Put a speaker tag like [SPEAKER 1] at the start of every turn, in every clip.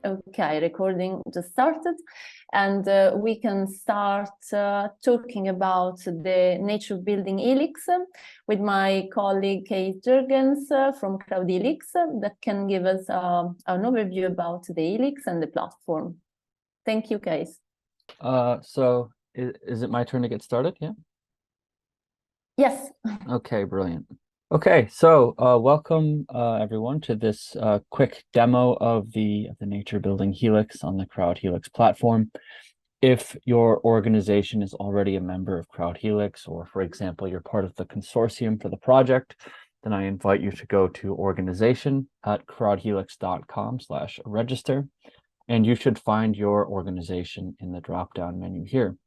[SPEAKER 1] Okay, recording just started, and we can start talking about the nature building helix with my colleague Kate Jurgens from CrowdHelix that can give us an overview about the helix and the platform. Thank you, Kate.
[SPEAKER 2] So is it my turn to get started? Yeah.
[SPEAKER 1] Yes.
[SPEAKER 2] Okay, brilliant. Okay, so welcome everyone to this quick demo of the nature building helix on the CrowdHelix platform. If your organization is already a member of CrowdHelix, or for example, you're part of the consortium for the project, then I invite you to go to organization.crowdhelix.com/register, and you should find your organization in the drop-down menu here.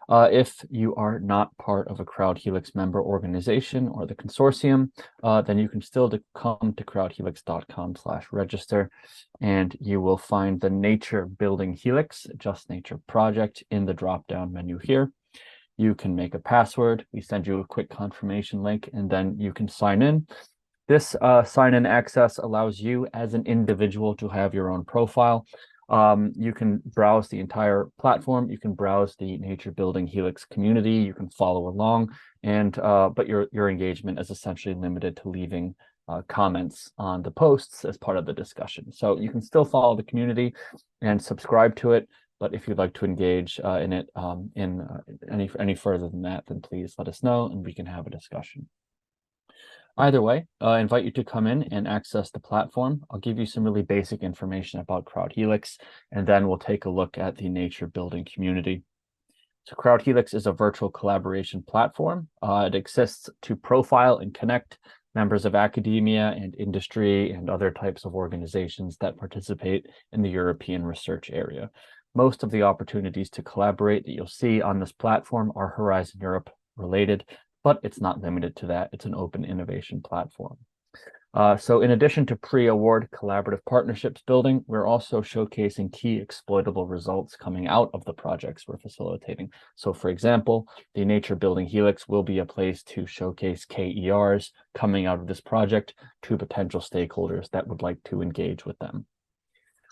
[SPEAKER 2] If you are not part of a CrowdHelix member organization or the consortium, then you can still come to crowdhelix.com/register, and you will find the Nature Building Helix JUSTNature project in the drop-down menu here. You can make a password. We send you a quick confirmation link, and then you can sign in. This sign-in access allows you as an individual to have your own profile. You can browse the entire platform. You can browse the Nature Building Helix community. You can follow along, and but your engagement is essentially limited to leaving comments on the posts as part of the discussion. So you can still follow the community and subscribe to it, but if you'd like to engage in it any further than that, then please let us know and we can have a discussion. Either way, I invite you to come in and access the platform. I'll give you some really basic information about CrowdHelix, and then we'll take a look at the nature building community. So CrowdHelix is a virtual collaboration platform. It exists to profile and connect members of academia and industry and other types of organizations that participate in the European research area. Most of the opportunities to collaborate that you'll see on this platform are Horizon Europe related, but it's not limited to that. It's an open innovation platform. So in addition to pre-award collaborative partnerships building, we're also showcasing key exploitable results coming out of the projects we're facilitating. So for example, the Nature Building Helix will be a place to showcase KERs coming out of this project to potential stakeholders that would like to engage with them.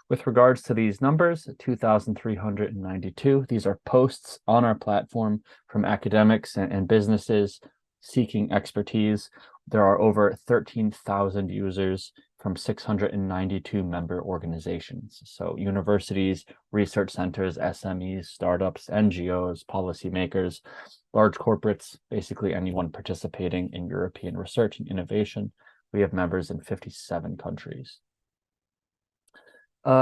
[SPEAKER 2] With regards to these numbers, 2,392, these are posts on our platform from academics and businesses seeking expertise. There are over 13,000 users from 692 member organizations. So universities, research centers, SMEs, startups, NGOs, policymakers, large corporates, basically anyone participating in European research and innovation. We have members in 57 countries.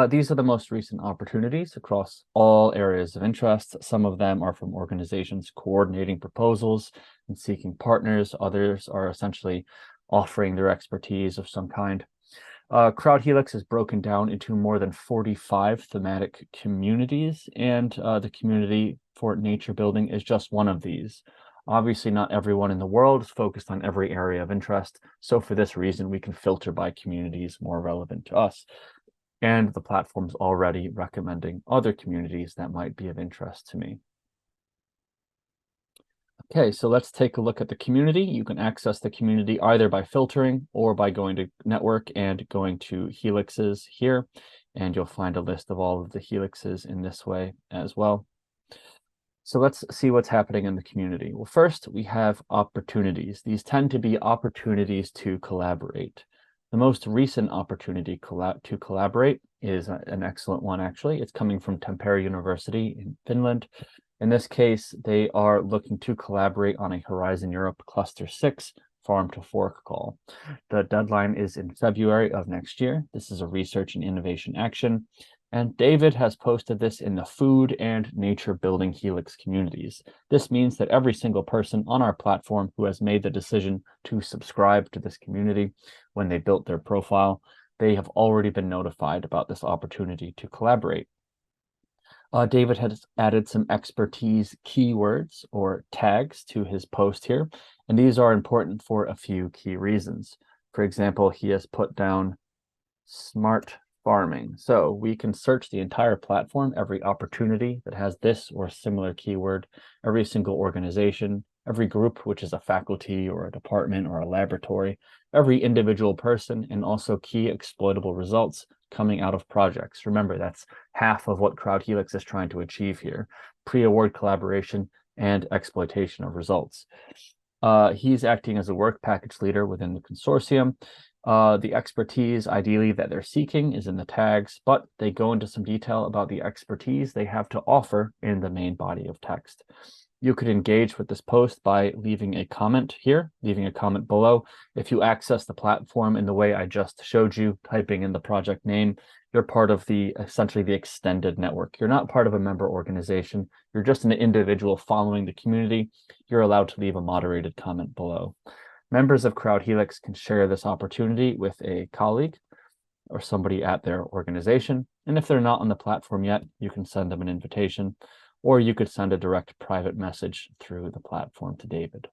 [SPEAKER 2] These are the most recent opportunities across all areas of interest. Some of them are from organizations coordinating proposals and seeking partners. Others are essentially offering their expertise of some kind. CrowdHelix is broken down into more than 45 thematic communities, and the community for nature building is just one of these. Obviously, not everyone in the world is focused on every area of interest. So for this reason, we can filter by communities more relevant to us. And the platform's already recommending other communities that might be of interest to me. Okay, so let's take a look at the community. You can access the community either by filtering or by going to network and going to helixes here, and you'll find a list of all of the helixes in this way as well. So let's see what's happening in the community. Well, first we have opportunities. These tend to be opportunities to collaborate. The most recent opportunity to collaborate is an excellent one, actually. It's coming from Tampere University in Finland. In this case, they are looking to collaborate on a Horizon Europe Cluster 6 farm to fork call. The deadline is in February of next year. This is a research and innovation action. And David has posted this in the food and nature building helix communities. This means that every single person on our platform who has made the decision to subscribe to this community when they built their profile, they have already been notified about this opportunity to collaborate. David has added some expertise keywords or tags to his post here, and these are important for a few key reasons. For example, he has put down smart farming. So we can search the entire platform, every opportunity that has this or similar keyword, every single organization, every group, which is a faculty or a department or a laboratory, every individual person, and also key exploitable results coming out of projects. Remember, that's half of what CrowdHelix is trying to achieve here: pre-award collaboration and exploitation of results. He's acting as a work package leader within the consortium. The expertise, ideally, that they're seeking is in the tags, but they go into some detail about the expertise they have to offer in the main body of text. You could engage with this post by leaving a comment here, leaving a comment below. If you access the platform in the way I just showed you, typing in the project name, you're part of essentially the extended network. You're not part of a member organization. You're just an individual following the community. You're allowed to leave a moderated comment below. Members of CrowdHelix can share this opportunity with a colleague or somebody at their organization. And if they're not on the platform yet, you can send them an invitation, or you could send a direct private message through the platform to David.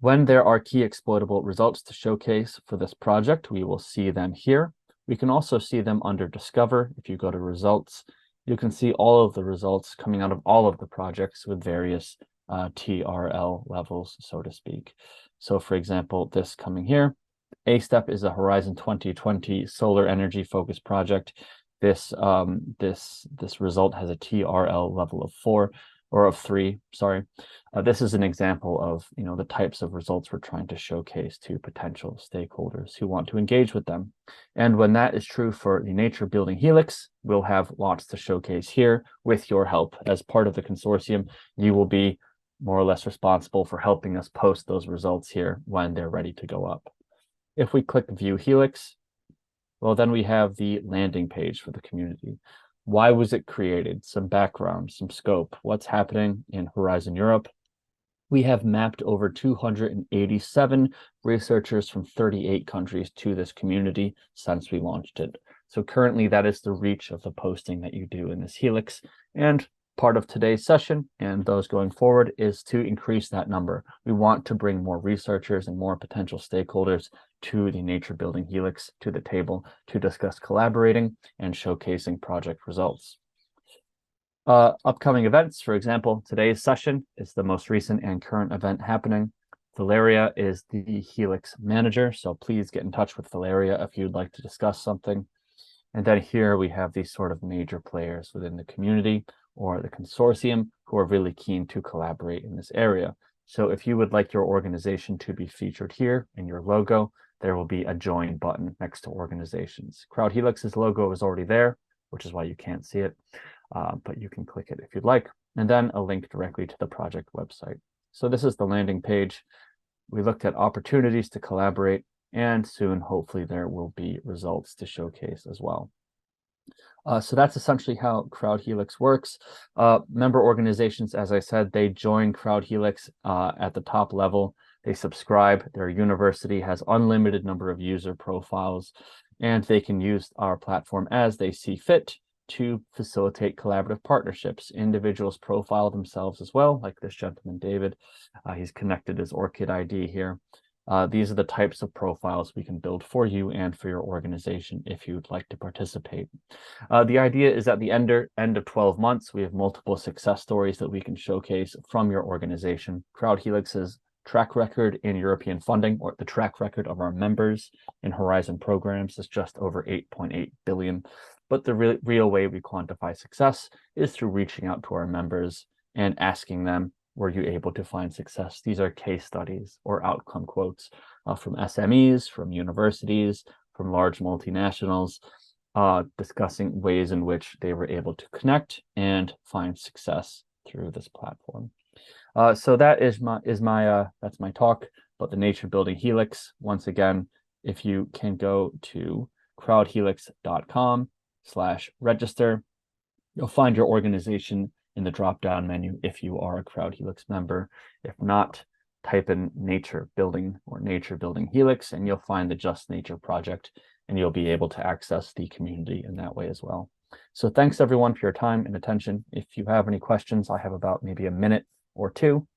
[SPEAKER 2] When there are key exploitable results to showcase for this project, we will see them here. We can also see them under Discover. If you go to Results, you can see all of the results coming out of all of the projects with various TRL levels, so to speak. So for example, this coming here, A-Step is a Horizon 2020 solar energy focused project. This result has a TRL level of 4 or of 3, sorry. This is an example of the types of results we're trying to showcase to potential stakeholders who want to engage with them. And when that is true for the Nature Building Helix, we'll have lots to showcase here with your help. As part of the consortium, you will be more or less responsible for helping us post those results here when they're ready to go up. If we click View Helix, well, then we have the landing page for the community. Why was it created? Some background, some scope. What's happening in Horizon Europe? We have mapped over 287 researchers from 38 countries to this community since we launched it. So currently that is the reach of the posting that you do in this Helix. And part of today's session and those going forward is to increase that number. We want to bring more researchers and more potential stakeholders to the Nature Building Helix, to the table, to discuss collaborating and showcasing project results. Upcoming events, for example, today's session is the most recent and current event happening. Valeria is the Helix manager, so please get in touch with Valeria if you'd like to discuss something. And then here we have these sort of major players within the community or the consortium who are really keen to collaborate in this area. So if you would like your organization to be featured here in your logo, there will be a join button next to organizations. CrowdHelix's logo is already there, which is why you can't see it, but you can click it if you'd like, and then a link directly to the project website. So this is the landing page. We looked at opportunities to collaborate, and soon, hopefully, there will be results to showcase as well. So that's essentially how CrowdHelix works. Member organizations, as I said, they join CrowdHelix at the top level. They subscribe. Their university has unlimited number of user profiles, and they can use our platform as they see fit to facilitate collaborative partnerships. Individuals profile themselves as well, like this gentleman, David. He's connected his ORCID ID here. These are the types of profiles we can build for you and for your organization if you'd like to participate. The idea is at the end of 12 months, we have multiple success stories that we can showcase from your organization. CrowdHelix's track record in European funding, or the track record of our members in Horizon programs, is just over 8.8 billion. But the real way we quantify success is through reaching out to our members and asking them, were you able to find success? These are case studies or outcome quotes from SMEs, from universities, from large multinationals, discussing ways in which they were able to connect and find success through this platform. So that is that's my talk about the Nature Building Helix. Once again, if you can go to crowdhelix.com/register, you'll find your organization in the drop-down menu if you are a CrowdHelix member. If not, type in Nature Building or Nature Building Helix, and you'll find the JUSTNature project, and you'll be able to access the community in that way as well. So thanks everyone for your time and attention. If you have any questions, I have about maybe a minute or two.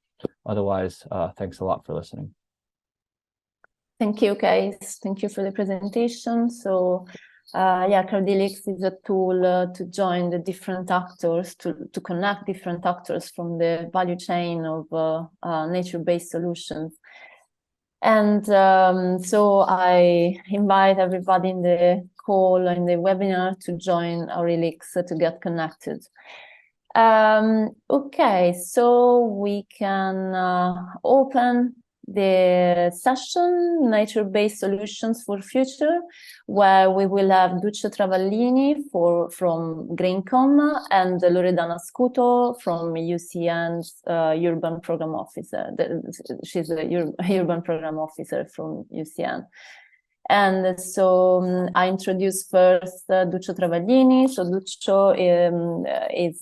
[SPEAKER 2] Otherwise, thanks a lot for listening.
[SPEAKER 1] Thank you, guys. Thank you for the presentation. So yeah, CrowdHelix is a tool to join the different actors, to connect different actors from the value chain of nature-based solutions. And so I invite everybody in the call, in the webinar, to join CrowdHelix to get connected. Okay, so we can open the session, Nature-Based Solutions for Future, where we will have Duccio Travaglini from Greencom and Loredana Scuto from UCN's Urban Program Officer. She's the Urban Program Officer from UCN. And so I introduce first Duccio Travaglini. So Duccio is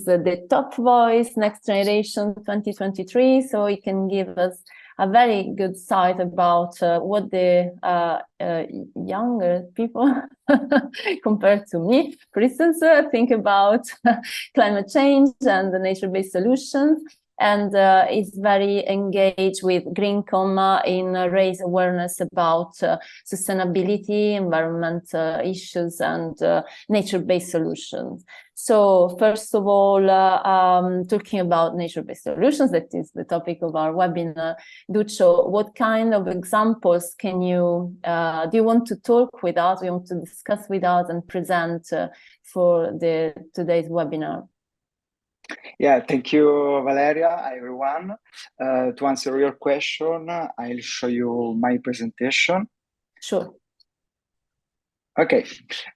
[SPEAKER 1] the top voice, Next Generation 2023. So he can give us a very good sight about what the younger people, compared to me, for instance, think about climate change and the nature-based solutions. And is very engaged with Greencom in raise awareness about sustainability, environment issues, and nature-based solutions. So first of all, talking about nature-based solutions, that is the topic of our webinar. Duccio, what kind of examples can you, do you want to talk with us, do you want to discuss with us and present for today's webinar?
[SPEAKER 3] Yeah, thank you, Valeria. Hi, everyone. To answer your question, I'll show you my presentation.
[SPEAKER 1] Sure.
[SPEAKER 3] Okay.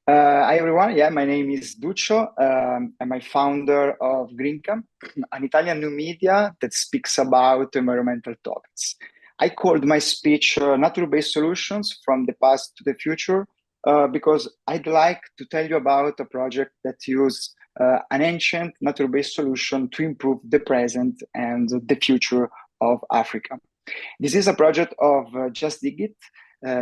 [SPEAKER 3] Hi, everyone. Yeah, my name is Duccio. I'm a founder of Greencom, an Italian new media that speaks about environmental topics. I called my speech Nature-Based Solutions from the Past to the Future because I'd like to tell you about a project that uses an ancient nature-based solution to improve the present and the future of Africa. This is a project of Just Dig It.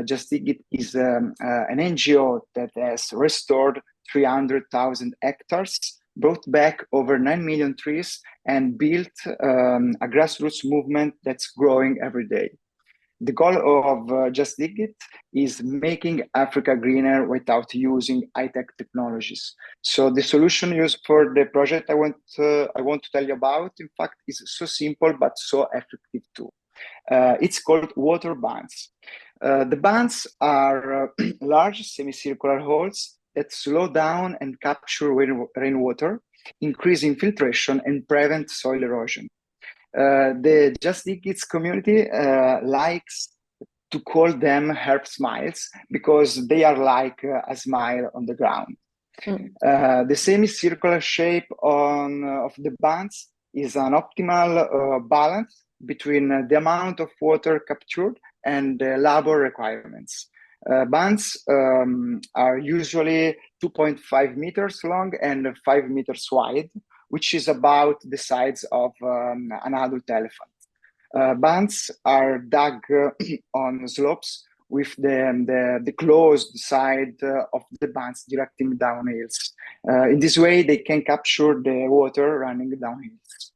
[SPEAKER 3] Just Dig It is an NGO that has restored 300,000 hectares, brought back over 9 million trees, and built a grassroots movement that's growing every day. The goal of Just Dig It is making Africa greener without using high-tech technologies. So the solution used for the project I want to tell you about, in fact, is so simple but so effective too. It's called water bands. The bands are large semicircular holes that slow down and capture rainwater, increase infiltration, and prevent soil erosion. The Just Dig It community likes to call them herb smiles because they are like a smile on the ground. The semicircular shape of the bands is an optimal balance between the amount of water captured and the labor requirements. Bands are usually 2.5 meters long and 5 meters wide, which is about the size of an adult elephant. Bands are dug on slopes with the closed side of the bands directing down hills. In this way, they can capture the water running down hills.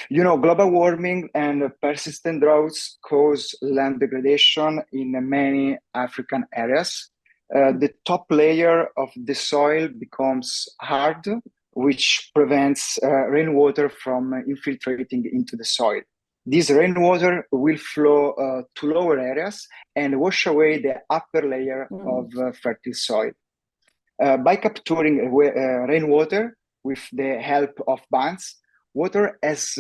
[SPEAKER 3] You know, global warming and persistent droughts cause land degradation in many African areas. The top layer of the soil becomes hard, which prevents rainwater from infiltrating into the soil. This rainwater will flow to lower areas and wash away the upper layer of fertile soil. By capturing rainwater with the help of bands, water has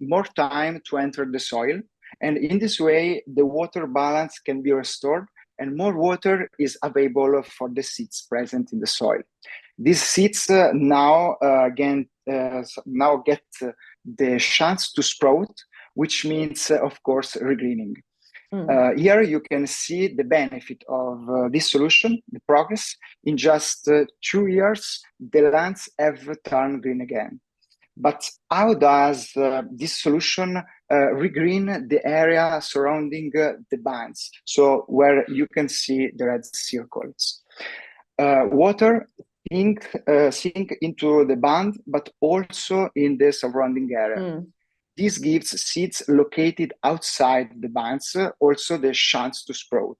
[SPEAKER 3] more time to enter the soil, and in this way, the water balance can be restored and more water is available for the seeds present in the soil. These seeds now get the chance to sprout, which means, of course, regreening. Here you can see the benefit of this solution, the progress. In just 2 years, the lands have turned green again. But how does this solution regreen the area surrounding the bands? So where you can see the red circles. Water sink into the band, but also in the surrounding area. This gives seeds located outside the bands also the chance to sprout.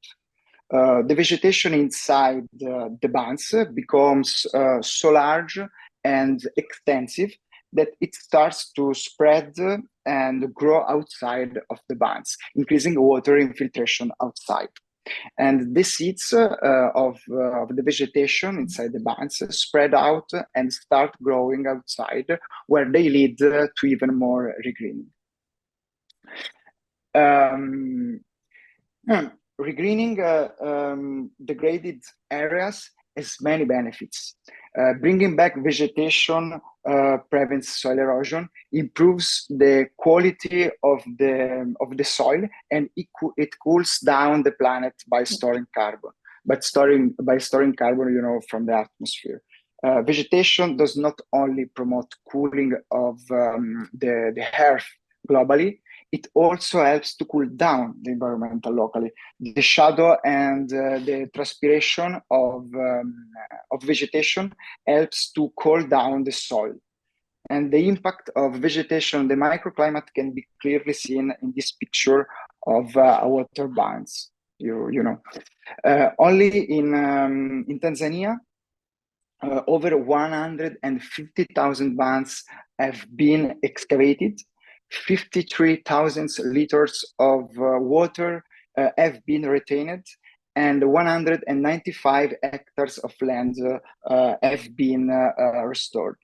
[SPEAKER 3] The vegetation inside the bands becomes so large and extensive that it starts to spread and grow outside of the bands, increasing water infiltration outside. And the seeds of the vegetation inside the bands spread out and start growing outside, where they lead to even more regreening. Regreening degraded areas has many benefits. Bringing back vegetation prevents soil erosion, improves the quality of the soil, and it cools down the planet by storing carbon. By storing carbon, from the atmosphere. Vegetation does not only promote cooling of the earth globally, it also helps to cool down the environment locally. The shadow and the transpiration of vegetation helps to cool down the soil. And the impact of vegetation on the microclimate can be clearly seen in this picture of water bands. Only in Tanzania, over 150,000 bands have been excavated. 53,000 liters of water have been retained, and 195 hectares of land have been restored.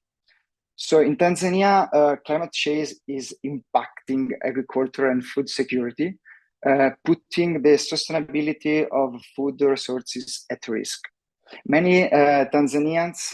[SPEAKER 3] So in Tanzania, climate change is impacting agriculture and food security, putting the sustainability of food resources at risk. Many Tanzanians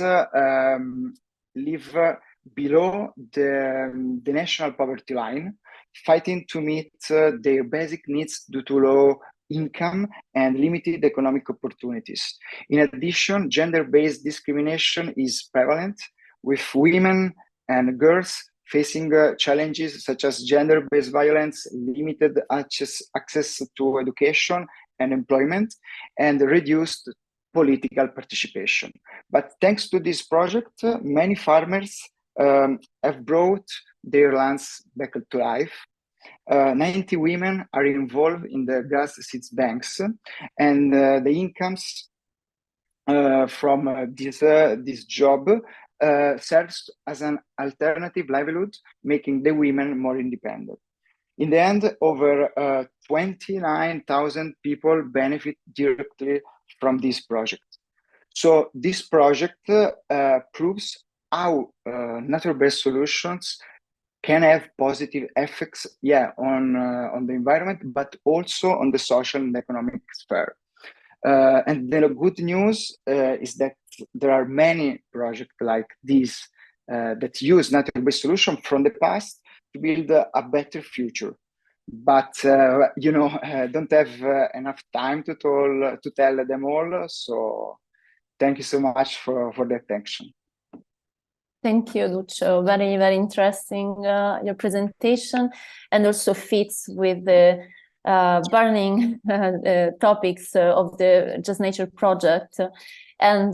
[SPEAKER 3] live below the national poverty line, fighting to meet their basic needs due to low income and limited economic opportunities. In addition, gender-based discrimination is prevalent, with women and girls facing challenges such as gender-based violence, limited access to education and employment, and reduced political participation. But thanks to this project, many farmers have brought their lands back to life. 90 women are involved in the grass seeds banks, and the incomes from this job serves as an alternative livelihood, making the women more independent. In the end, over 29,000 people benefit directly from this project. So this project proves how nature-based solutions can have positive effects, on the environment, but also on the social and economic sphere. And the good news is that there are many projects like this that use nature-based solutions from the past to build a better future. But don't have enough time to tell them all. So thank you so much for the attention.
[SPEAKER 1] Thank you, Duccio. Very, very interesting, your presentation, and also fits with the burning topics of the JUSTNature project. And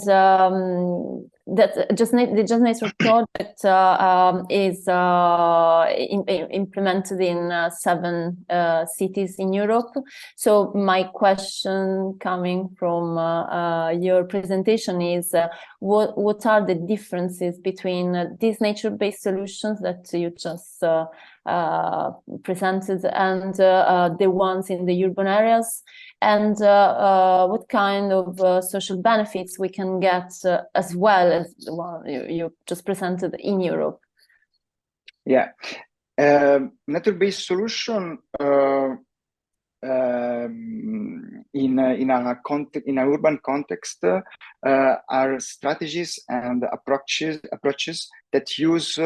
[SPEAKER 1] that the JUSTNature project is implemented in 7 cities in Europe. So my question coming from your presentation is, what are the differences between these nature-based solutions that you just presented and the ones in the urban areas, and what kind of social benefits we can get as well as the one you just presented in Europe?
[SPEAKER 3] Yeah, nature-based solution in an urban context are strategies and approaches that use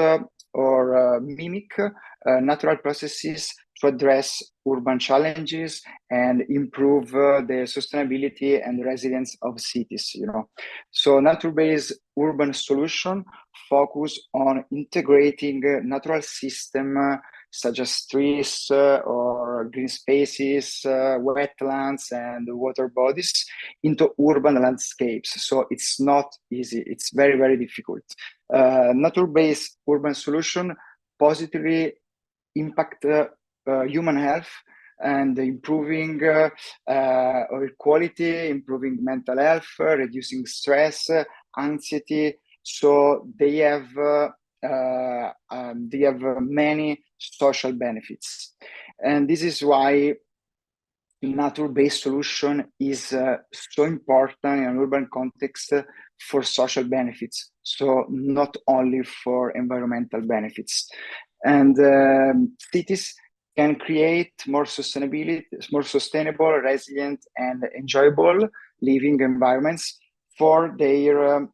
[SPEAKER 3] or mimic natural processes to address urban challenges and improve the sustainability and resilience of cities. So nature-based urban solution focus on integrating natural system such as trees or green spaces, wetlands, and water bodies into urban landscapes. So it's not easy, it's very, very difficult. Nature-based urban solution positively impact human health and improving oil quality, improving mental health, reducing stress, anxiety. So they have many social benefits, and this is why nature-based solution is so important in an urban context for social benefits, so not only for environmental benefits. And cities can create more sustainable, resilient, and enjoyable living environments for their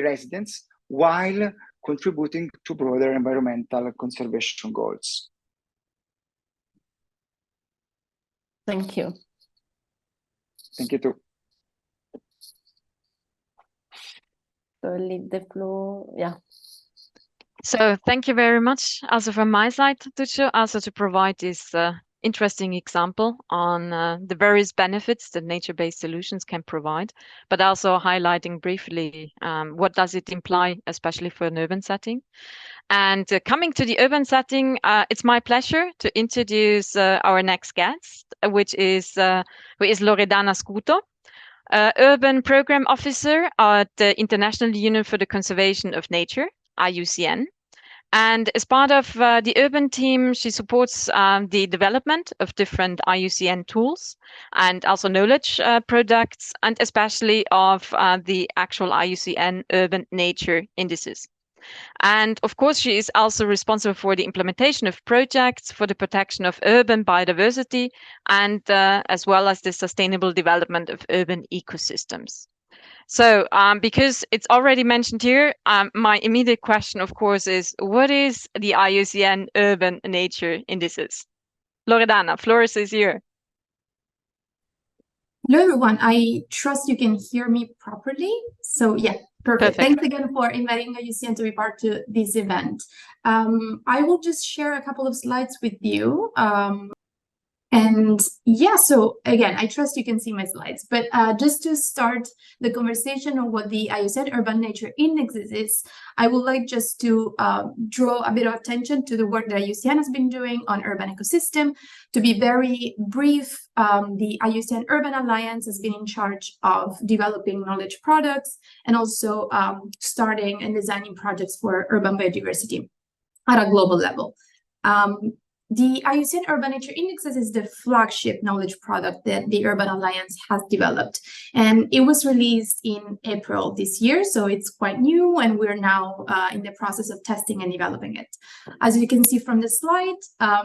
[SPEAKER 3] residents, while contributing to broader environmental conservation goals.
[SPEAKER 1] Thank you.
[SPEAKER 3] Thank you too.
[SPEAKER 1] So leave the floor. Yeah.
[SPEAKER 4] So thank you very much also from my side, Duccio, also to provide this interesting example on the various benefits that nature-based solutions can provide, but also highlighting briefly what does it imply, especially for an urban setting. And coming to the urban setting, it's my pleasure to introduce our next guest, who is Loredana Scuto, Urban Program Officer at the International Union for the Conservation of Nature, IUCN. And as part of the urban team, she supports the development of different IUCN tools and also knowledge products, and especially of the actual IUCN urban nature indices. And of course, she is also responsible for the implementation of projects for the protection of urban biodiversity and as well as the sustainable development of urban ecosystems. So because it's already mentioned here, my immediate question, of course, is what is the IUCN urban nature indices? Loredana, floor is yours.
[SPEAKER 5] Hello, everyone. I trust you can hear me properly. So yeah, perfect. Thanks again for inviting IUCN to be part of this event. I will just share a couple of slides with you. And yeah, so again, I trust you can see my slides, but just to start the conversation on what the IUCN Urban Nature Index is, I would like just to draw a bit of attention to the work that IUCN has been doing on urban ecosystem. To be very brief, the IUCN Urban Alliance has been in charge of developing knowledge products and also starting and designing projects for urban biodiversity at a global level. The IUCN Urban Nature Indexes is the flagship knowledge product that the Urban Alliance has developed. And it was released in April this year, so it's quite new, and we're now in the process of testing and developing it. As you can see from the slide,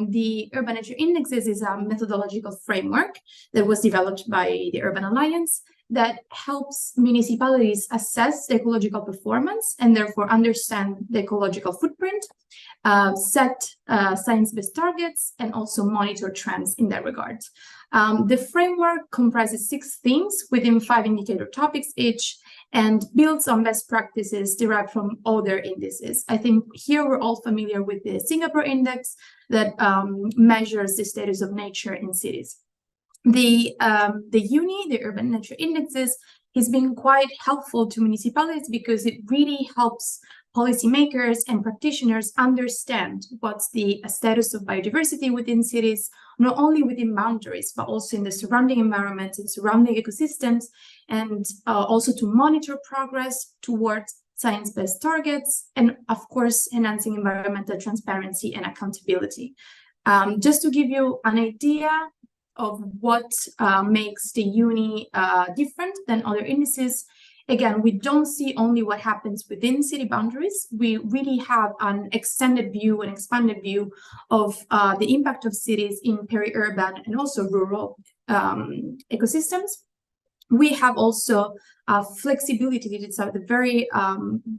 [SPEAKER 5] the Urban Nature Indexes is a methodological framework that was developed by the Urban Alliance that helps municipalities assess the ecological performance and therefore understand the ecological footprint, set science-based targets, and also monitor trends in that regard. The framework comprises 6 themes within 5 indicator topics each and builds on best practices derived from other indices. I think here we're all familiar with the Singapore Index that measures the status of nature in cities. The UNI, the Urban Nature Indexes, has been quite helpful to municipalities because it really helps policymakers and practitioners understand what's the status of biodiversity within cities, not only within boundaries, but also in the surrounding environments and surrounding ecosystems, and also to monitor progress towards science-based targets, and of course, enhancing environmental transparency and accountability. Just to give you an idea of what makes the UNI different than other indices, again, we don't see only what happens within city boundaries. We really have an extended view, an expanded view of the impact of cities in peri-urban and also rural ecosystems. We have also flexibility that's at the very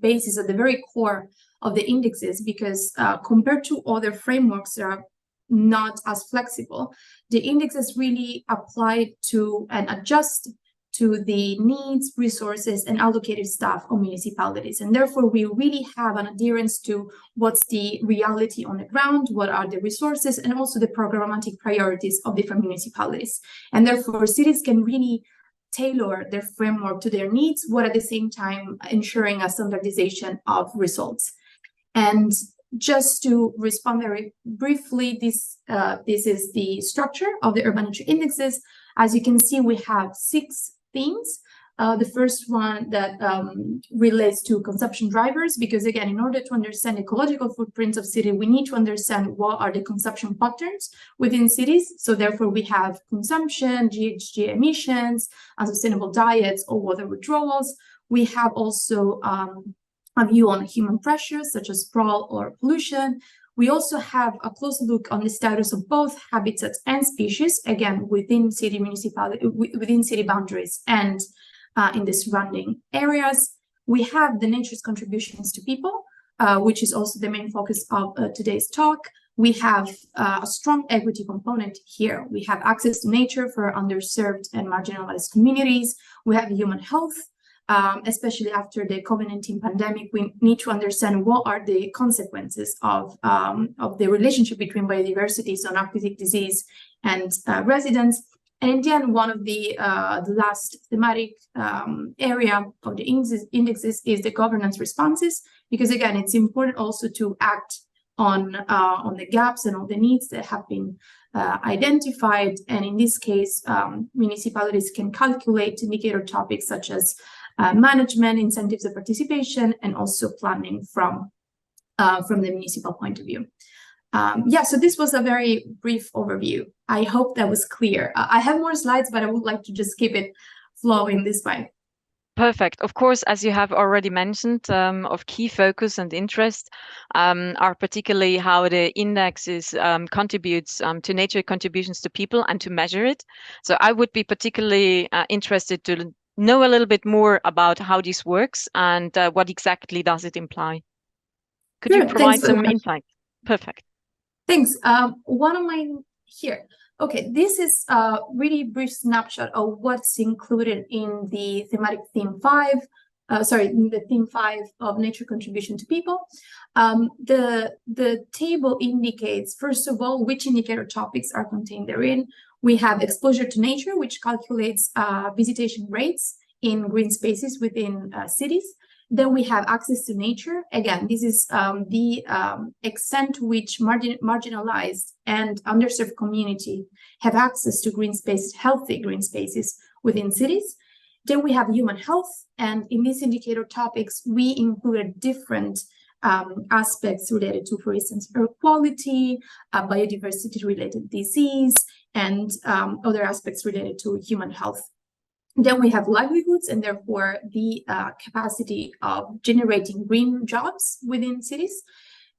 [SPEAKER 5] basis, at the very core of the indexes, because compared to other frameworks that are not as flexible, the indexes really apply to and adjust to the needs, resources, and allocated staff of municipalities. And therefore, we really have an adherence to what's the reality on the ground, what are the resources, and also the programmatic priorities of different municipalities. And therefore, cities can really tailor their framework to their needs, while at the same time ensuring a standardization of results. And Just to respond very briefly, this is the structure of the urban nature indexes. As you can see, we have 6 themes. The first one that relates to consumption drivers, because again, in order to understand ecological footprints of cities, we need to understand what are the consumption patterns within cities. So therefore, we have consumption, GHG emissions, unsustainable diets, or water withdrawals. We have also a view on human pressures such as sprawl or pollution. We also have a close look on the status of both habitats and species, again, within city boundaries and in the surrounding areas. We have the nature's contributions to people, which is also the main focus of today's talk. We have a strong equity component here. We have access to nature for underserved and marginalized communities. We have human health. Especially after the COVID-19 pandemic, we need to understand what are the consequences of the relationship between biodiversity, zoonotic disease, and residents. And in the end, one of the last thematic area of the indexes is the governance responses, because again, it's important also to act on the gaps and all the needs that have been identified. And in this case, municipalities can calculate indicator topics such as management, incentives of participation, and also planning from the municipal point of view. Yeah, so this was a very brief overview. I hope that was clear. I have more slides, but I would like to just keep it flowing this way.
[SPEAKER 4] Perfect. Of course, as you have already mentioned, of key focus and interest are particularly how the indexes contributes to nature contributions to people and to measure it. So I would be particularly interested to know a little bit more about how this works and what exactly does it imply. Could you provide some insight? Perfect.
[SPEAKER 5] Thanks. One of my here. Okay, this is a really brief snapshot of what's included in the thematic theme 5. In the theme 5 of nature contribution to people. The table indicates, first of all, which indicator topics are contained therein. We have exposure to nature, which calculates visitation rates in green spaces within cities. Then we have access to nature. Again, this is the extent to which marginalized and underserved community have access to green spaces, healthy green spaces within cities. Then we have human health, and in these indicator topics, we included different aspects related to, for instance, air quality, biodiversity-related disease, and other aspects related to human health. Then we have livelihoods, and therefore the capacity of generating green jobs within cities,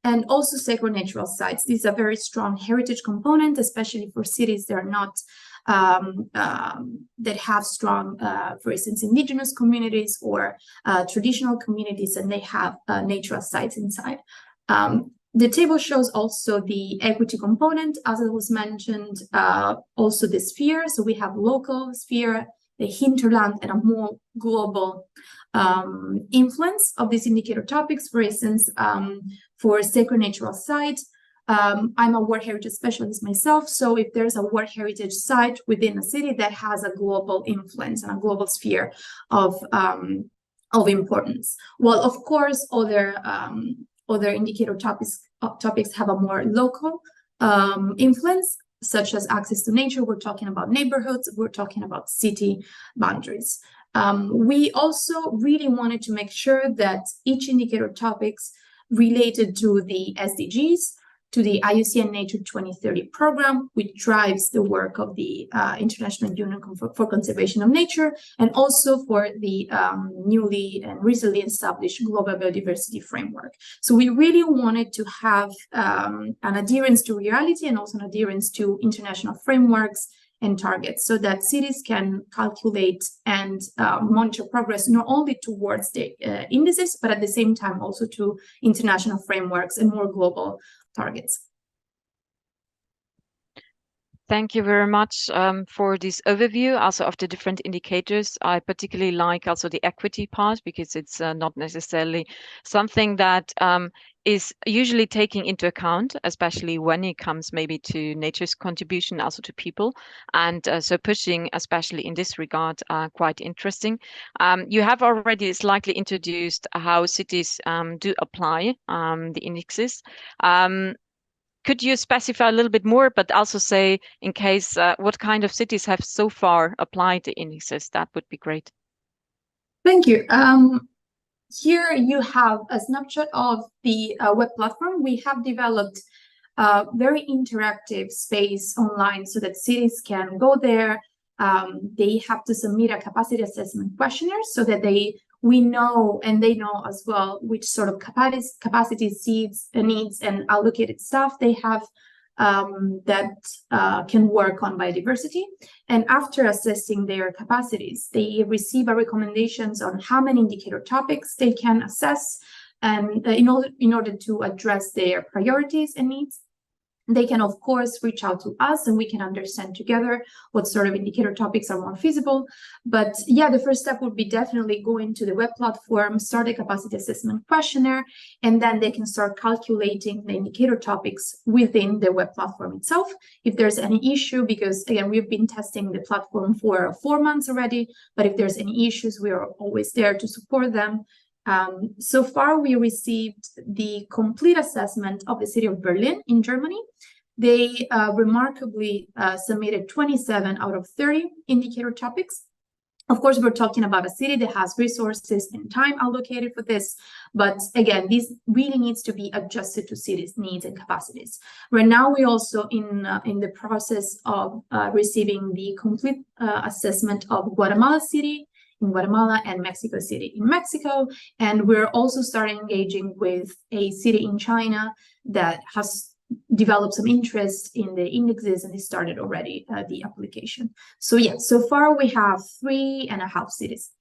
[SPEAKER 5] and also sacred natural sites. These are very strong heritage component, especially for cities that are not that have strong, for instance, indigenous communities or traditional communities, and they have natural sites inside. The table shows also the equity component, as it was mentioned, also the sphere. So we have local sphere, the hinterland, and a more global influence of these indicator topics. For instance, for sacred natural site, I'm a World Heritage Specialist myself, so if there's a World Heritage site within a city that has a global influence and a global sphere of importance. Well, of course, other indicator topics have a more local influence, such as access to nature. We're talking about neighborhoods, we're talking about city boundaries. We also really wanted to make sure that each indicator topics related to the SDGs, to the IUCN Nature 2030 program, which drives the work of the International Union for Conservation of Nature, and also for the newly and recently established Global Biodiversity Framework. So we really wanted to have an adherence to reality and also an adherence to international frameworks and targets, so that cities can calculate and monitor progress not only towards the indices, but at the same time also to international frameworks and more global targets.
[SPEAKER 4] Thank you very much for this overview also of the different indicators. I particularly like also the equity part because it's not necessarily something that is usually taking into account, especially when it comes maybe to nature's contribution also to people. And so pushing, especially in this regard, quite interesting. You have already slightly introduced how cities do apply the indexes. Could you specify a little bit more, but also say in case what kind of cities have so far applied the indexes? That would be great.
[SPEAKER 5] Thank you. Here you have a snapshot of the web platform. We have developed a very interactive space online so that cities can go there. They have to submit a capacity assessment questionnaire so that we know and they know as well which sort of capacity needs and allocated staff they have that can work on biodiversity. And after assessing their capacities, they receive a recommendations on how many indicator topics they can assess, and in order to address their priorities and needs. They can, of course, reach out to us and we can understand together what sort of indicator topics are more feasible. But yeah, the first step would be definitely going to the web platform, start a capacity assessment questionnaire, and then they can start calculating the indicator topics within the web platform itself. If there's any issue, because again, we've been testing the platform for 4 months already, but if there's any issues, we are always there to support them. So far, we received the complete assessment of the city of Berlin in Germany. They remarkably submitted 27 out of 30 indicator topics. Of course, we're talking about a city that has resources and time allocated for this. But again, this really needs to be adjusted to cities' needs and capacities. Right now, we're also in the process of receiving the complete assessment of Guatemala City in Guatemala and Mexico City in Mexico. And we're also starting engaging with a city in China that has developed some interest in the indexes and they started already the application. So yeah, so far we have 3.5 cities.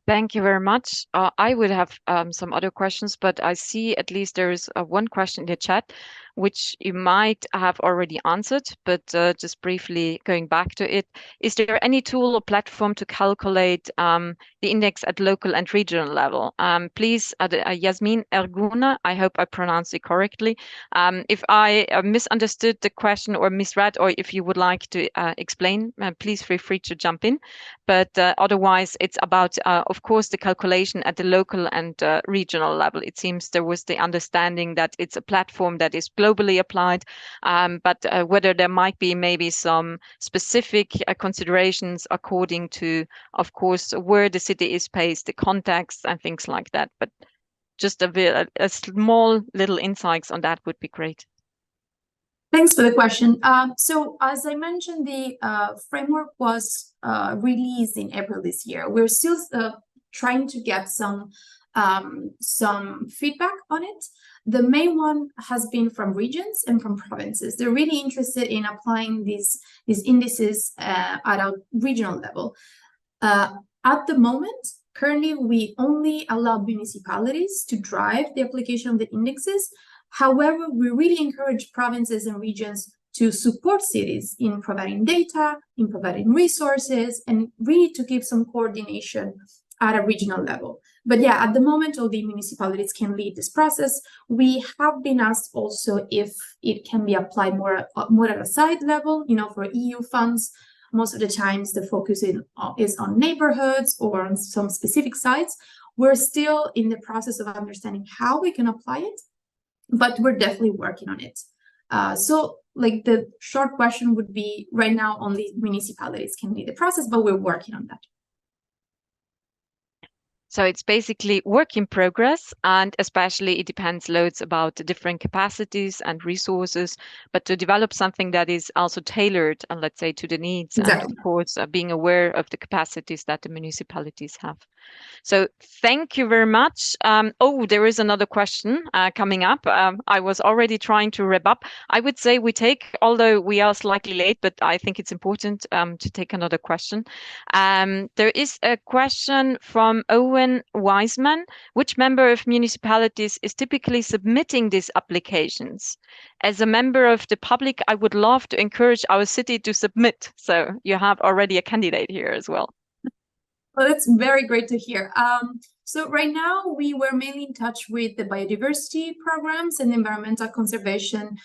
[SPEAKER 4] Thank you very much. I would have some other questions, but I see at least there is one question in the chat, which you might have already answered, but just briefly going back to it. Is there any tool or platform to calculate the index at local and regional level? Please, Yasmin Erguna, I hope I pronounced it correctly. If I misunderstood the question or misread, or if you would like to explain, please feel free to jump in. But otherwise, it's about, of course, the calculation at the local and regional level. It seems there was the understanding that it's a platform that is globally applied, but whether there might be maybe some specific considerations according to, of course, where the city is based, the context and things like that. But just a small little insights on that would be great.
[SPEAKER 5] Thanks for the question. So as I mentioned, the framework was released in April this year. We're still trying to get some feedback on it. The main one has been from regions and from provinces. They're really interested in applying these indices at a regional level. At the moment, currently, we only allow municipalities to drive the application of the indexes. However, we really encourage provinces and regions to support cities in providing data, in providing resources, and really to give some coordination at a regional level. But yeah, at the moment, all the municipalities can lead this process. We have been asked also if it can be applied more at a site level, for EU funds. Most of the times, the focus is on neighborhoods or on some specific sites. We're still in the process of understanding how we can apply it, but we're definitely working on it. So like the short question would be, right now, only municipalities can lead the process, but we're working on that.
[SPEAKER 4] So it's basically work in progress, and especially it depends loads about the different capacities and resources, but to develop something that is also tailored, and let's say to the needs,
[SPEAKER 5] Exactly.
[SPEAKER 4] and of course being aware of the capacities that the municipalities have. So thank you very much. Oh, there is another question coming up. I was already trying to wrap up. I would say we take, although we are slightly late, but I think it's important to take another question. There is a question from Owen Wiseman. Which member of municipalities is typically submitting these applications? As a member of the public, I would love to encourage our city to submit. So you have already a candidate here as well.
[SPEAKER 5] Well, that's very great to hear. So right now we were mainly in touch with the biodiversity programs and environmental conservation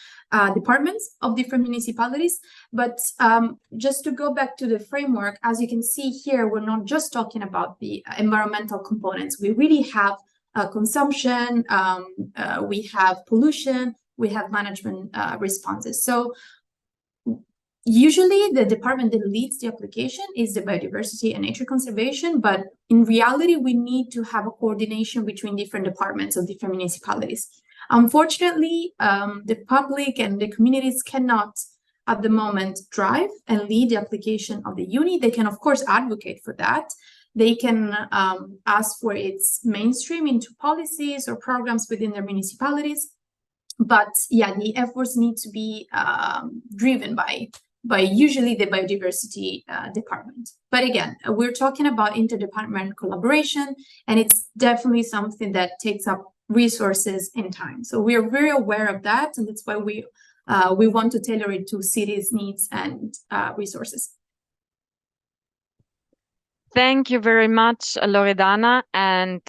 [SPEAKER 5] departments of different municipalities. But just to go back to the framework, as you can see here, we're not just talking about the environmental components. We really have consumption, we have pollution, we have management responses. So usually the department that leads the application is the biodiversity and nature conservation, but in reality, we need to have a coordination between different departments of different municipalities. Unfortunately, the public and the communities cannot at the moment drive and lead the application of the uni. They can, of course, advocate for that. They can ask for its mainstream into policies or programs within their municipalities. But yeah, the efforts need to be driven by usually the biodiversity department. But again, we're talking about interdepartmental collaboration, and it's definitely something that takes up resources and time. So we are very aware of that, and that's why we want to tailor it to cities' needs and resources.
[SPEAKER 4] Thank you very much, Loredana, and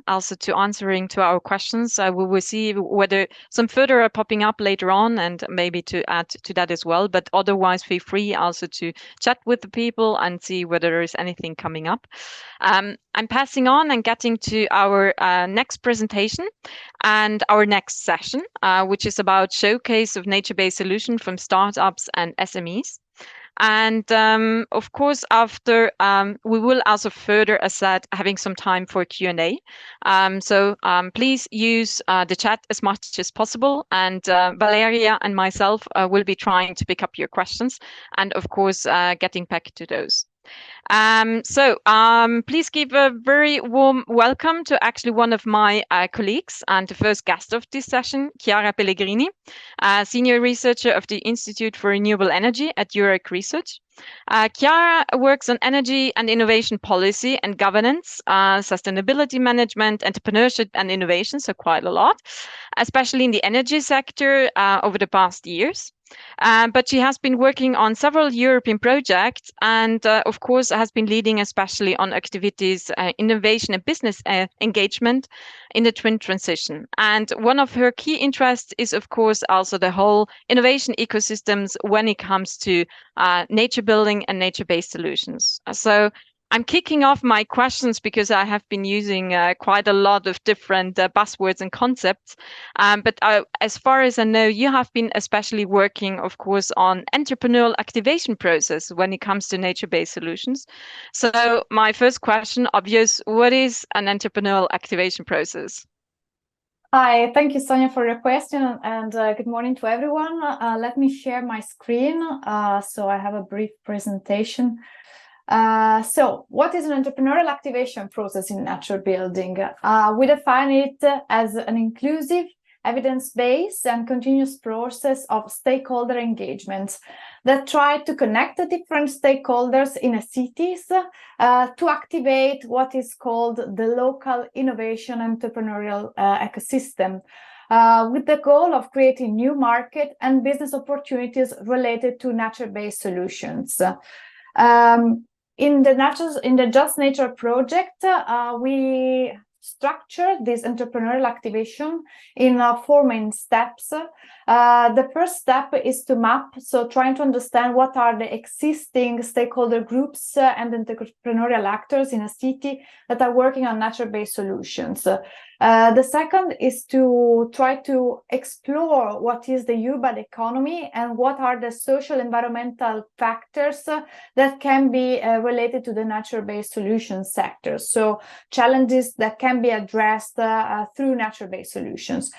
[SPEAKER 4] also to answering to our questions. We will see whether some further are popping up later on, and maybe to add to that as well. But otherwise, feel free also to chat with the people and see whether there is anything coming up. I'm passing on and getting to our next presentation and our next session, which is about showcase of nature-based solution from startups and SMEs. And of course, after we will also further assess having some time for Q&A. So please use the chat as much as possible. And Valeria and myself will be trying to pick up your questions and, of course, getting back to those. Please give a very warm welcome to actually one of my colleagues and the first guest of this session, Chiara Pellegrini, Senior Researcher of the Institute for Renewable Energy at UREC Research. Chiara works on energy and innovation policy and governance, sustainability management, entrepreneurship and innovation, so quite a lot, especially in the energy sector over the past years. But she has been working on several European projects and, of course, has been leading especially on activities, innovation and business engagement in the twin transition. And one of her key interests is, of course, also the whole innovation ecosystems when it comes to nature building and nature-based solutions. So I'm kicking off my questions because I have been using quite a lot of different buzzwords and concepts. But as far as I know, you have been especially working, of course, on entrepreneurial activation process when it comes to nature-based solutions. So my first question, obvious, what is an entrepreneurial activation process?
[SPEAKER 6] Hi, thank you, Sonia, for your question, and good morning to everyone. Let me share my screen. So I have a brief presentation. So what is an entrepreneurial activation process in nature building? We define it as an inclusive, evidence-based and continuous process of stakeholder engagement that try to connect the different stakeholders in a cities to activate what is called the local innovation entrepreneurial ecosystem, with the goal of creating new market and business opportunities related to nature-based solutions. In the JUSTNature project, we structure this entrepreneurial activation in 4 main steps. The first step is to map, so trying to understand what are the existing stakeholder groups and entrepreneurial actors in a city that are working on nature-based solutions. The second is to try to explore what is the urban economy and what are the social environmental factors that can be related to the nature-based solution sector. So challenges that can be addressed through nature-based solutions.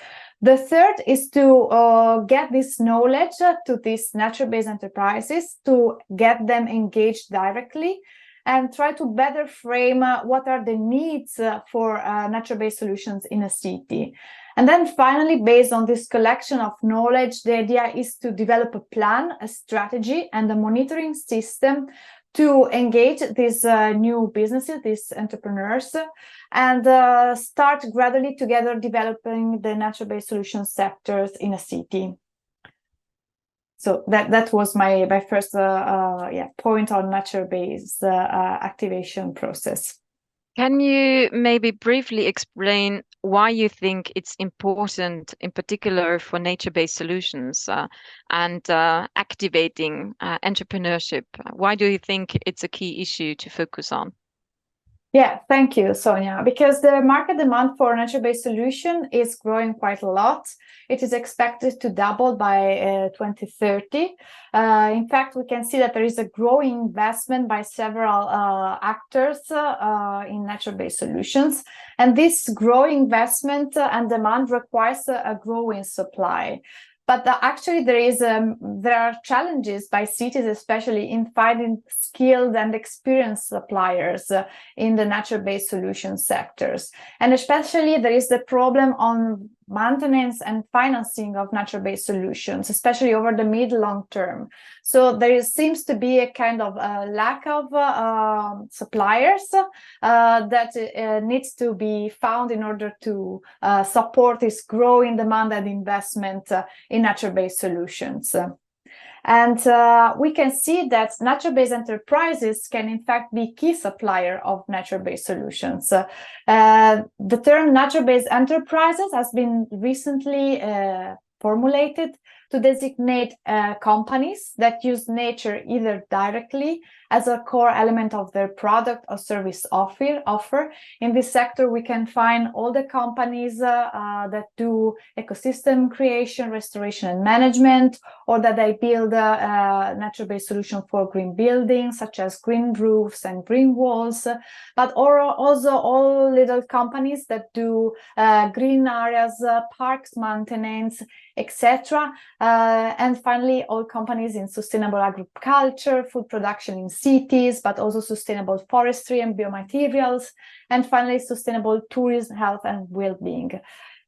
[SPEAKER 6] The third is to get this knowledge to these nature-based enterprises, to get them engaged directly. and try to better frame what are the needs for nature-based solutions in a city. And then finally, based on this collection of knowledge, the idea is to develop a plan, a strategy, and a monitoring system to engage these new businesses, these entrepreneurs, and start gradually together developing the nature-based solution sectors in a city. So that was my first point on nature-based activation process.
[SPEAKER 4] Can you maybe briefly explain why you think it's important, in particular for nature-based solutions and activating entrepreneurship? Why do you think it's a key issue to focus on?
[SPEAKER 6] Yeah, thank you, Sonia. Because the market demand for nature-based solution is growing quite a lot. It is expected to double by 2030. In fact, we can see that there is a growing investment by several actors in nature-based solutions. And this growing investment and demand requires a growing supply. But actually, there are challenges by cities, especially in finding skilled and experienced suppliers in the nature-based solution sectors. And especially, there is the problem on maintenance and financing of nature-based solutions, especially over the mid-long term. So there seems to be a kind of lack of suppliers that needs to be found in order to support this growing demand and investment in nature-based solutions. And we can see that nature-based enterprises can in fact be key supplier of nature-based solutions. The term nature-based enterprises has been recently formulated to designate companies that use nature either directly as a core element of their product or service offer. In this sector, we can find all the companies that do ecosystem creation, restoration, and management, or that they build a nature-based solution for green buildings, such as green roofs and green walls, but also all little companies that do green areas, parks maintenance, etc. And finally, all companies in sustainable agriculture, food production in cities, but also sustainable forestry and biomaterials, and finally, sustainable tourism, health, and well-being.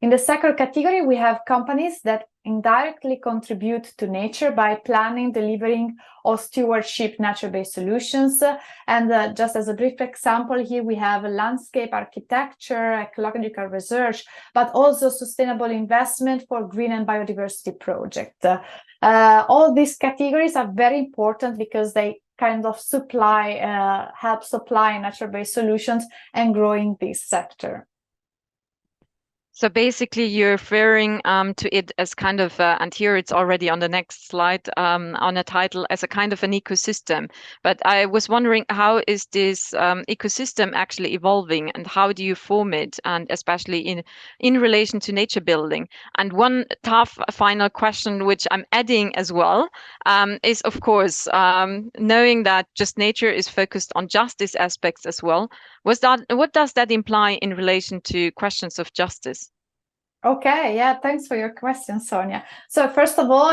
[SPEAKER 6] In the second category, we have companies that indirectly contribute to nature by planning, delivering, or stewardship nature-based solutions. And just as a brief example, here we have landscape architecture, ecological research, but also sustainable investment for green and biodiversity projects. All these categories are very important because they kind of help supply nature-based solutions and growing this sector.
[SPEAKER 4] So basically, you're referring to it as kind of, and here it's already on the next slide, on a title, as a kind of an ecosystem. But I was wondering, how is this ecosystem actually evolving, and how do you form it, and especially in relation to nature building? And one tough final question, which I'm adding as well, is of course, knowing that JUSTNature is focused on justice aspects as well. What does that imply in relation to questions of justice?
[SPEAKER 6] Okay, yeah, thanks for your question, Sonia. So first of all,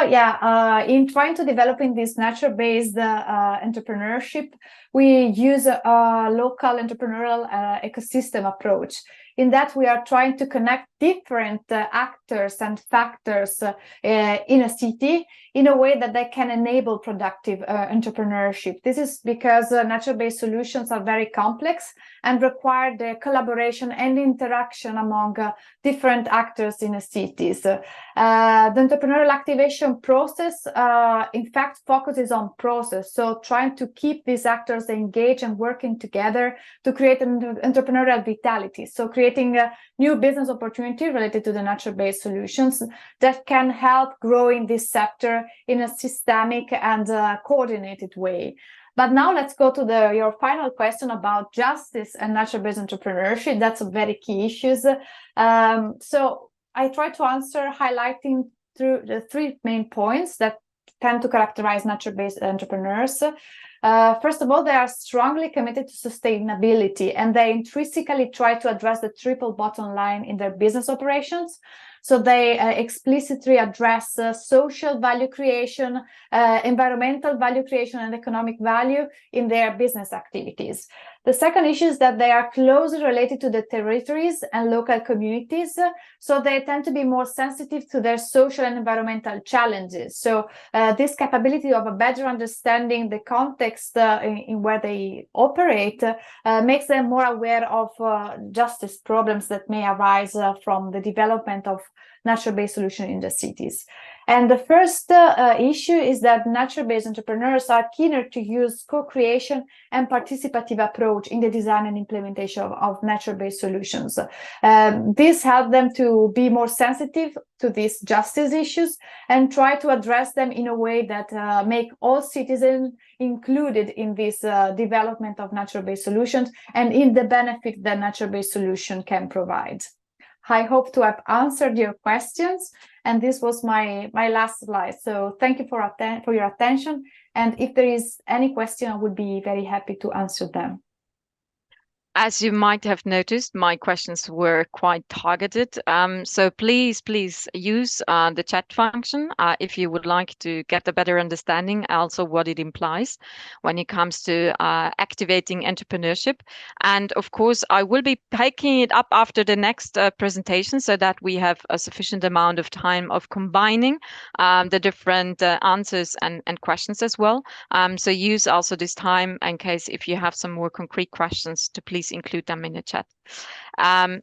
[SPEAKER 6] in trying to developing this nature-based entrepreneurship, we use a local entrepreneurial ecosystem approach. In that, we are trying to connect different actors and factors in a city in a way that they can enable productive entrepreneurship. This is because nature-based solutions are very complex and require the collaboration and interaction among different actors in a cities. The entrepreneurial activation process, in fact, focuses on process. So trying to keep these actors engaged and working together to create an entrepreneurial vitality. So creating a new business opportunity related to the nature-based solutions that can help growing this sector in a systemic and coordinated way. But now let's go to your final question about justice and nature-based entrepreneurship. That's a very key issue. So I try to answer highlighting through the three main points that tend to characterize nature-based entrepreneurs. First of all, they are strongly committed to sustainability, and they intrinsically try to address the triple bottom line in their business operations. So they explicitly address social value creation, environmental value creation, and economic value in their business activities. The second issue is that they are closely related to the territories and local communities, so they tend to be more sensitive to their social and environmental challenges. So this capability of a better understanding the context in where they operate makes them more aware of justice problems that may arise from the development of nature-based solutions in the cities. And the first issue is that nature-based entrepreneurs are keener to use co-creation and participative approach in the design and implementation of nature-based solutions. This helps them to be more sensitive to these justice issues and try to address them in a way that make all citizens included in this development of nature-based solutions and in the benefit that nature-based solution can provide. I hope to have answered your questions, and this was my last slide. So thank you for your attention, and if there is any question, I would be very happy to answer them.
[SPEAKER 4] As you might have noticed, my questions were quite targeted. So please use the chat function if you would like to get a better understanding also what it implies when it comes to activating entrepreneurship. And of course, I will be picking it up after the next presentation so that we have a sufficient amount of time of combining the different answers and questions as well. So use also this time in case if you have some more concrete questions to please include them in the chat.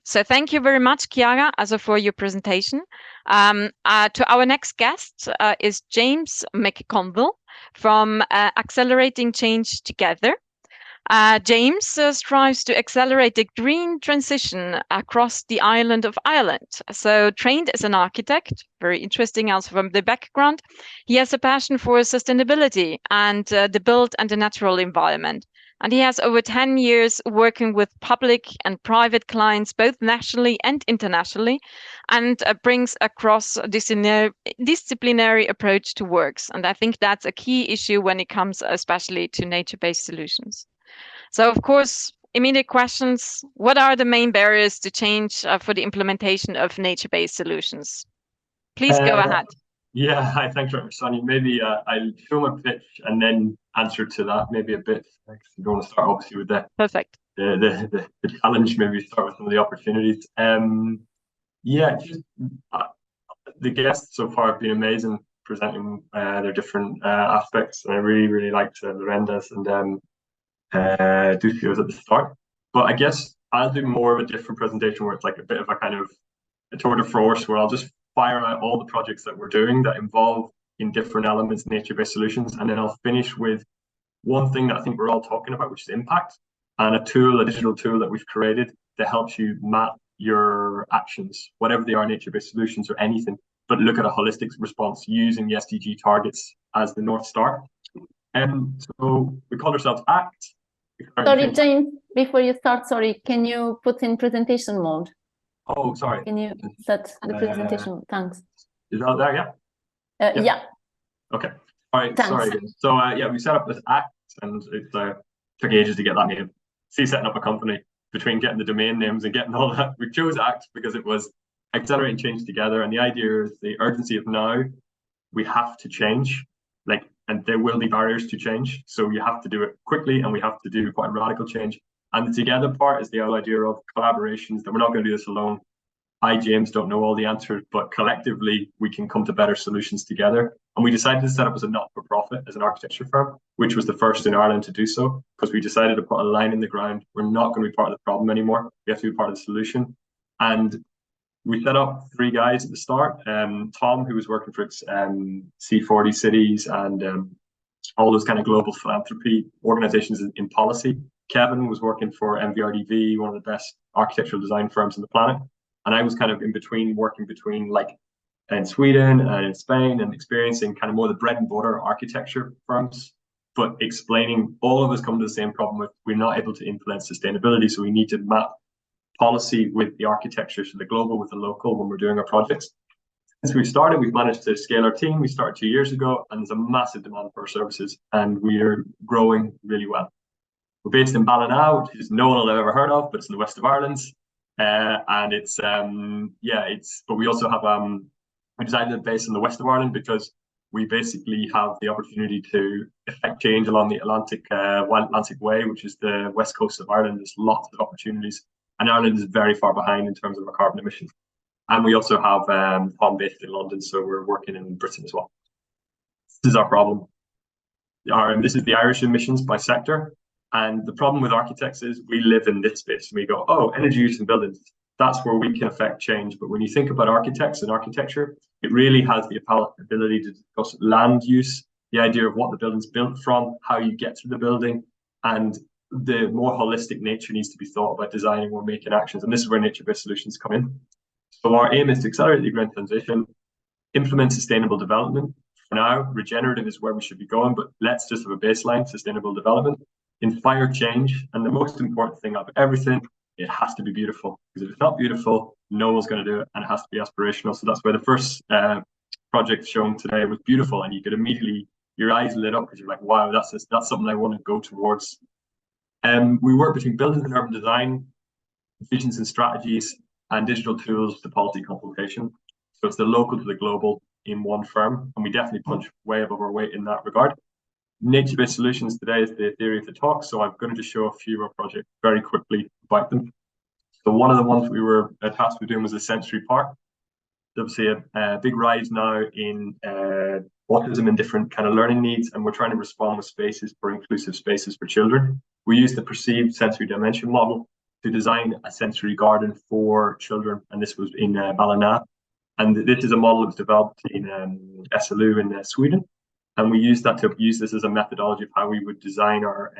[SPEAKER 4] So thank you very much, Chiara, also for your presentation. To our next guest is James McConville from Accelerating Change Together. James strives to accelerate the green transition across the island of Ireland. So trained as an architect, very interesting also from the background, he has a passion for sustainability and the built and the natural environment. And he has over 10 years working with public and private clients, both nationally and internationally, and brings across a disciplinary approach to works. And I think that's a key issue when it comes especially to nature-based solutions. So, of course, immediate questions. What are the main barriers to change for the implementation of nature-based solutions? Please go ahead.
[SPEAKER 7] Yeah, hi, thanks very much, Sonia. Maybe I'll show my pitch and then answer to that maybe a bit. You don't want to start obviously with the challenge, maybe start with some of the opportunities. Yeah, just, the guests so far have been amazing presenting their different aspects. I really liked Lorenda's and Ducio's at the start. But I guess I'll do more of a different presentation where it's like a bit of a kind of a tour de force where I'll just fire out all the projects that we're doing that involve in different elements nature-based solutions, and then I'll finish with one thing that I think we're all talking about, which is impact, and a digital tool that we've created that helps you map your actions, whatever they are, nature-based solutions or anything, but look at a holistic response using the SDG targets as the North Star. So we call ourselves ACT.
[SPEAKER 1] Sorry, James, before you start, can you put in presentation mode?
[SPEAKER 7] Oh, sorry.
[SPEAKER 1] Can you set the presentation? Thanks.
[SPEAKER 7] Is that there? Yeah.
[SPEAKER 1] Yeah.
[SPEAKER 7] Okay. All right.
[SPEAKER 1] Thanks.
[SPEAKER 7] Sorry. So yeah, we set up this ACT, and it took ages to get that name. See, setting up a company between getting the domain names and getting all that, we chose ACT because it was accelerating change together, and the idea is the urgency of now. We have to change, and there will be barriers to change. So you have to do it quickly, and we have to do quite radical change. And the together part is the whole idea of collaborations, that we're not going to do this alone. I, James, don't know all the answers, but collectively we can come to better solutions together. And we decided to set up as a not-for-profit, as an architecture firm, which was the first in Ireland to do so, because we decided to put a line in the ground. We're not going to be part of the problem anymore. We have to be part of the solution. And we set up 3 guys at the start. Tom, who was working for C40 cities and all those kind of global philanthropy organizations in policy. Kevin was working for MVRDV, one of the best architectural design firms on the planet. And I was kind of in between, working between in Sweden and in Spain, and experiencing kind of more the bread and butter architecture firms, but explaining all of us come to the same problem with we're not able to implement sustainability. So we need to map policy with the architecture, so the global with the local when we're doing our projects. Since we started, we've managed to scale our team. We started 2 years ago, and there's a massive demand for our services, and we are growing really well. We're based in Ballina, which is no one will have ever heard of, but it's in the west of Ireland. and it's but we also have we designed it based on the west of Ireland because we basically have the opportunity to effect change along the Wild Atlantic Way, which is the west coast of Ireland. There's lots of opportunities, and Ireland is very far behind in terms of our carbon emissions. And we also have Tom based in London, so we're working in Britain as well. This is our problem. This is the Irish emissions by sector. And the problem with architects is we live in this space and we go, oh, energy use in buildings, that's where we can affect change. But when you think about architects and architecture, it really has the ability to discuss land use, the idea of what the building's built from, how you get to the building, and the more holistic nature needs to be thought about designing or making actions. And this is where nature-based solutions come in. So our aim is to accelerate the green transition, implement sustainable development. For now, regenerative is where we should be going, but let's just have a baseline, sustainable development, inspire change, and the most important thing of everything, it has to be beautiful. Because if it's not beautiful, no one's going to do it, and it has to be aspirational. So that's where the first project shown today was beautiful, and you could immediately, your eyes lit up because you're like, wow, that's something I want to go towards. We work between buildings and urban design, visions and strategies, and digital tools to policy consultation. So it's the local to the global in one firm, and we definitely punch way above our weight in that regard. Nature-based solutions today is the theory of the talk, so I'm going to just show a few of our projects very quickly about them. So one of the ones we were tasked with doing was a sensory park. There's obviously a big rise now in autism and different kind of learning needs, and we're trying to respond with spaces for inclusive spaces for children. We use the perceived sensory dimension model to design a sensory garden for children, and this was in Ballina. And this is a model that was developed in SLU in Sweden. And we use that to use this as a methodology of how we would design our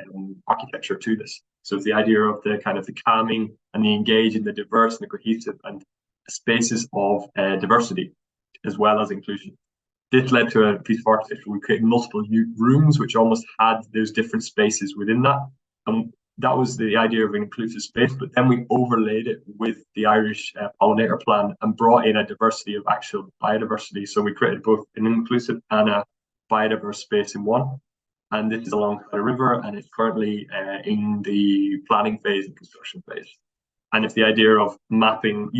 [SPEAKER 7] architecture to this. So it's the idea of the kind of the calming and the engaging, the diverse and the cohesive and spaces of diversity as well as inclusion. This led to a piece of architecture. We created multiple rooms which almost had those different spaces within that. And that was the idea of an inclusive space, but then we overlaid it with the Irish pollinator plan and brought in a diversity of actual biodiversity. So we created both an inclusive and a biodiverse space in one. And this is along the river, and it's currently in the planning phase and construction phase. And it's the idea of mapping,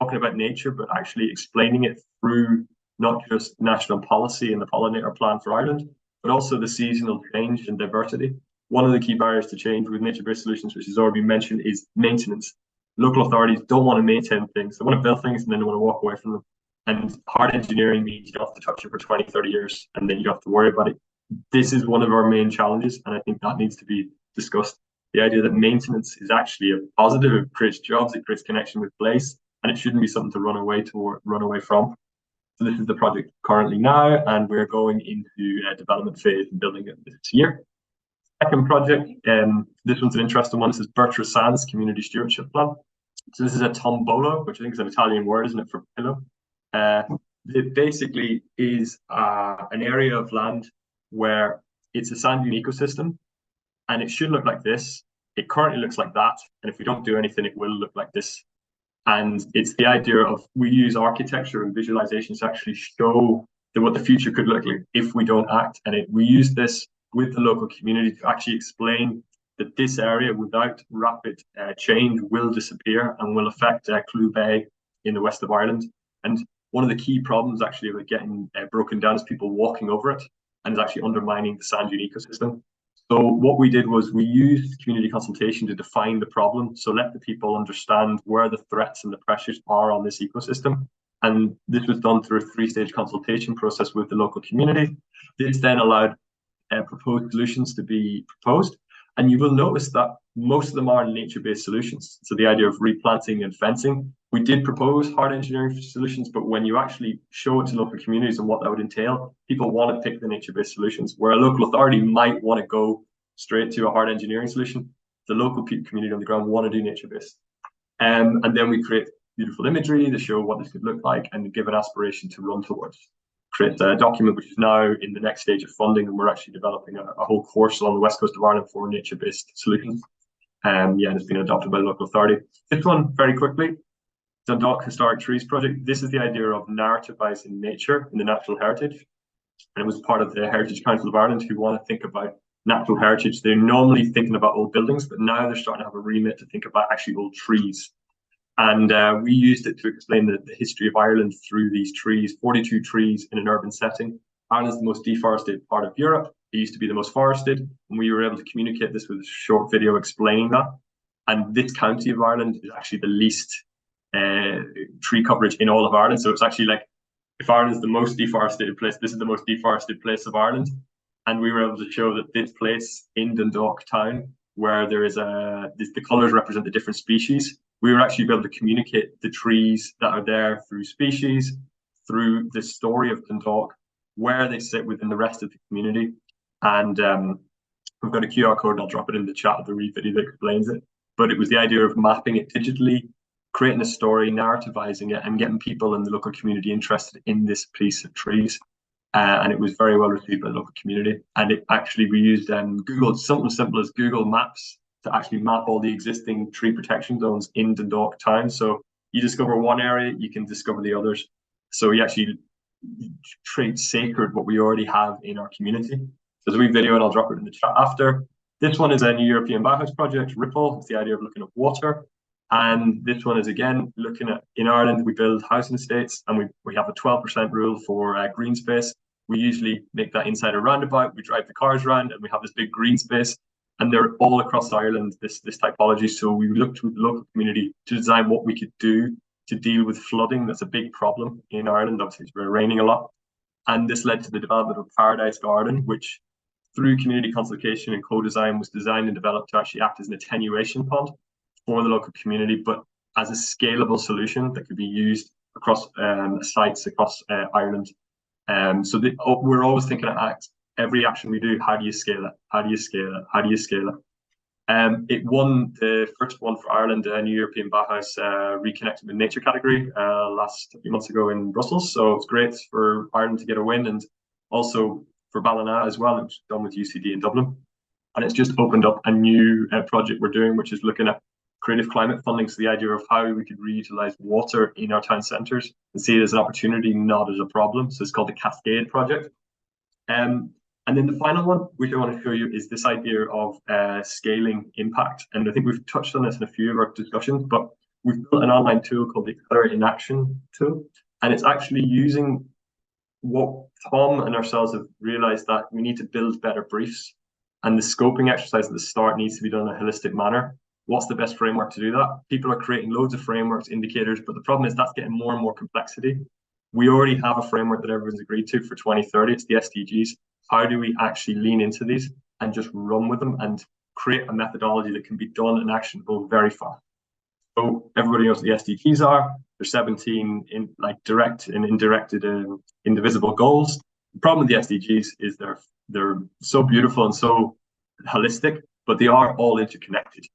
[SPEAKER 7] talking about nature, but actually explaining it through not just national policy and the pollinator plan for Ireland, but also the seasonal change and diversity. One of the key barriers to change with nature-based solutions, which has already been mentioned, is maintenance. Local authorities don't want to maintain things. They want to build things and then they want to walk away from them. And hard engineering means you don't have to touch it for 20, 30 years, and then you don't have to worry about it. This is one of our main challenges, and I think that needs to be discussed. The idea that maintenance is actually a positive, it creates jobs, it creates connection with place, and it shouldn't be something to run away from. So this is the project currently now, and we're going into a development phase and building it this year. Second project, this one's an interesting one. This is Bertra Sands Community Stewardship Plan. So this is a tombolo, which I think is an Italian word, isn't it, for pillow? It basically is an area of land where it's a sand dune ecosystem, and it should look like this. It currently looks like that, and if we don't do anything, it will look like this. And it's the idea of we use architecture and visualizations to actually show what the future could look like if we don't act. And we use this with the local community to actually explain that this area without rapid change will disappear and will affect Clew Bay in the west of Ireland. And one of the key problems actually of it getting broken down is people walking over it, and is actually undermining the sand dune ecosystem. So what we did was we used community consultation to define the problem. So let the people understand where the threats and the pressures are on this ecosystem. And this was done through a 3-stage consultation process with the local community. This then allowed proposed solutions to be proposed. And you will notice that most of them are nature-based solutions. So the idea of replanting and fencing, we did propose hard engineering solutions, but when you actually show it to local communities and what that would entail, people want to pick the nature-based solutions, where a local authority might want to go straight to a hard engineering solution. The local community on the ground want to do nature-based. And then we create beautiful imagery to show what this could look like and give an aspiration to run towards. Create a document which is now in the next stage of funding, and we're actually developing a whole course along the west coast of Ireland for nature-based solutions. And it's been adopted by the local authority. This one, very quickly, Dundalk Historic Trees Project. This is the idea of narrativizing nature in the natural heritage. And it was part of the Heritage Council of Ireland who want to think about natural heritage. They're normally thinking about old buildings, but now they're starting to have a remit to think about actually old trees. And we used it to explain the history of Ireland through these trees, 42 trees in an urban setting. Ireland is the most deforested part of Europe. It used to be the most forested, and we were able to communicate this with a short video explaining that. And this county of Ireland is actually the least tree coverage in all of Ireland. So it's actually like, if Ireland is the most deforested place, this is the most deforested place of Ireland. And we were able to show that this place in Dundalk town, where there is the colours represent the different species, we were actually able to communicate the trees that are there through species, through the story of Dundalk, where they sit within the rest of the community. And we've got a QR code, and I'll drop it in the chat of the read video that explains it. But it was the idea of mapping it digitally, creating a story, narrativizing it, and getting people in the local community interested in this piece of trees. And it was very well received by the local community. And it actually, we used Google, something simple as Google Maps, to actually map all the existing tree protection zones in Dundalk town. So you discover one area, you can discover the others. So we actually treat sacred what we already have in our community. There's a wee video, and I'll drop it in the chat after. This one is a new European Bauhaus project, Ripple. It's the idea of looking at water. And this one is, again, looking at, in Ireland, we build housing estates, and we have a 12% rule for green space. We usually make that inside a roundabout. We drive the cars around, and we have this big green space. And they're all across Ireland, this typology. So we looked with the local community to design what we could do to deal with flooding. That's a big problem in Ireland. Obviously, it's been raining a lot. And this led to the development of Paradise Garden, which through community consultation and co-design was designed and developed to actually act as an attenuation pond for the local community, but as a scalable solution that could be used across sites across Ireland. So we're always thinking of every action we do, how do you scale it? How do you scale it? How do you scale it? It won the first one for Ireland, a new European Bauhaus Reconnected with Nature category a few months ago in Brussels. So it's great for Ireland to get a win, and also for Ballina as well. It was done with UCD in Dublin. And it's just opened up a new project we're doing, which is looking at creative climate funding. So the idea of how we could reutilize water in our town centres and see it as an opportunity, not as a problem. So it's called the Cascade Project. And then the final one, which I want to show you, is this idea of scaling impact. And I think we've touched on this in a few of our discussions, but we've built an online tool called the Accelerate in Action tool. And it's actually using what Tom and ourselves have realized, that we need to build better briefs. And the scoping exercise at the start needs to be done in a holistic manner. What's the best framework to do that? People are creating loads of frameworks, indicators, but the problem is that's getting more and more complexity. We already have a framework that everyone's agreed to for 2030. It's the SDGs. How do we actually lean into these and just run with them and create a methodology that can be done and actionable very fast? So everybody knows what the SDGs are. There's 17 in like direct and indirected indivisible goals. The problem with the SDGs is they're so beautiful and so holistic, but they are all interconnected.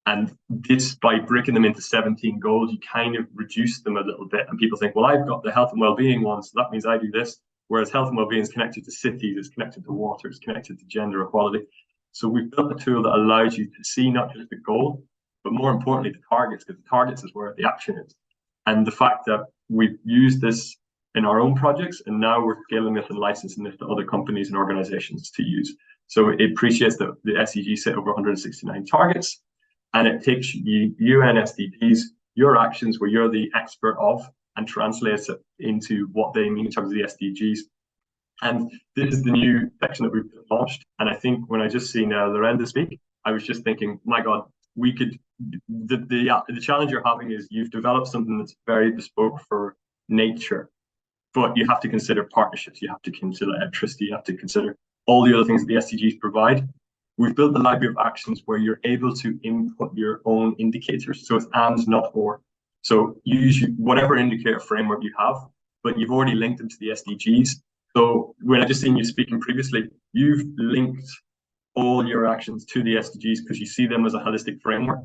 [SPEAKER 7] And this, by breaking them into 17 goals, you kind of reduce them a little bit. And people think, well, I've got the health and well-being one, so that means I do this. Whereas health and well-being is connected to cities, it's connected to water, it's connected to gender equality. So we've built a tool that allows you to see not just the goal, but more importantly, the targets, because the targets is where the action is. And the fact that we've used this in our own projects, and now we're scaling this and licensing this to other companies and organizations to use. So it appreciates that the SDG set over 169 targets, and it takes UN SDGs, your actions where you're the expert of, and translates it into what they mean in terms of the SDGs. And this is the new section that we've launched. And I think when I just seen Lorenda speak, I was just thinking, my God, we could, the challenge you're having is you've developed something that's very bespoke for nature, but you have to consider partnerships, you have to consider electricity, you have to consider all the other things that the SDGs provide. We've built the library of actions where you're able to input your own indicators. So it's and, not or. So use whatever indicator framework you have, but you've already linked them to the SDGs. So when I just seen you speaking previously, you've linked all your actions to the SDGs because you see them as a holistic framework.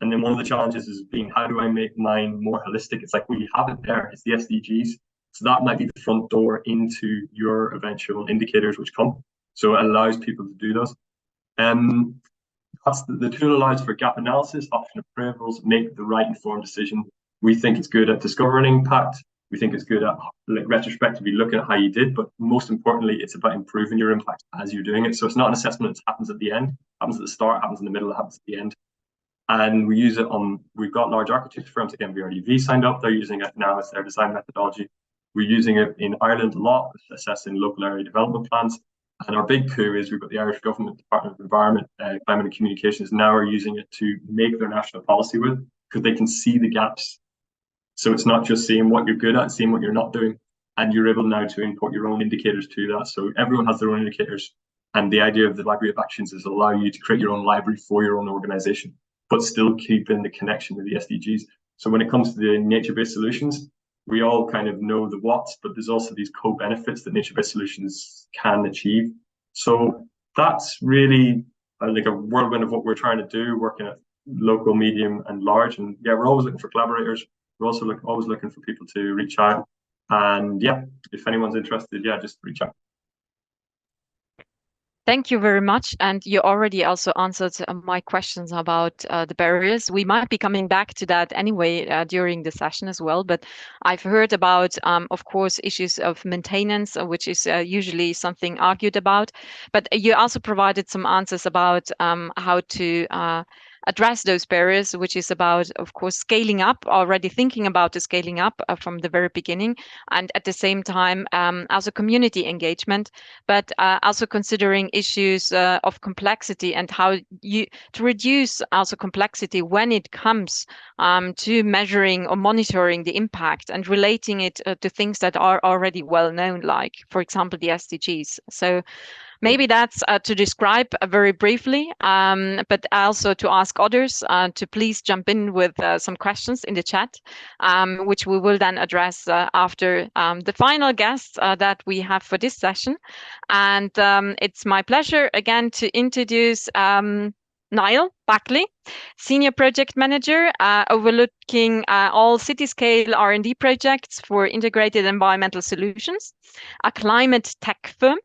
[SPEAKER 7] And then one of the challenges is being, how do I make mine more holistic? It's like, well, you have it there, it's the SDGs. So that might be the front door into your eventual indicators which come. So it allows people to do those. That's the tool allows for gap analysis, option approvals, make the right informed decision. We think it's good at discovering impact. We think it's good at retrospectively looking at how you did, but most importantly, it's about improving your impact as you're doing it. So it's not an assessment that happens at the end, happens at the start, happens in the middle, happens at the end. And we use it on, we've got large architecture firms like MVRDV signed up. They're using it now as their design methodology. We're using it in Ireland a lot, assessing local area development plans. And our big coup is we've got the Irish Government Department of Environment, Climate and Communications now are using it to make their national policy with, because they can see the gaps. So it's not just seeing what you're good at, seeing what you're not doing. And you're able now to import your own indicators to that. So everyone has their own indicators. And the idea of the Library of Actions is allow you to create your own library for your own organization, but still keeping the connection with the SDGs. So when it comes to the nature-based solutions, we all kind of know the what's, but there's also these co-benefits that nature-based solutions can achieve. So that's really like a whirlwind of what we're trying to do, working at local, medium, and large. And yeah, we're always looking for collaborators. We're also always looking for people to reach out. And yeah, if anyone's interested, yeah, just reach out.
[SPEAKER 4] Thank you very much. And you already also answered my questions about the barriers. We might be coming back to that anyway during the session as well. But I've heard about, of course, issues of maintenance, which is usually something argued about. But you also provided some answers about how to address those barriers, which is about, of course, scaling up, already thinking about the scaling up from the very beginning, and at the same time also community engagement, but also considering issues of complexity and how to reduce also complexity when it comes to measuring or monitoring the impact and relating it to things that are already well known, like, for example, the SDGs. So maybe that's to describe very briefly, but also to ask others to please jump in with some questions in the chat, which we will then address after the final guests that we have for this session. And it's my pleasure again to introduce Niall Backley, Senior Project Manager overlooking all city-scale R&D projects for integrated environmental solutions, a climate tech firm.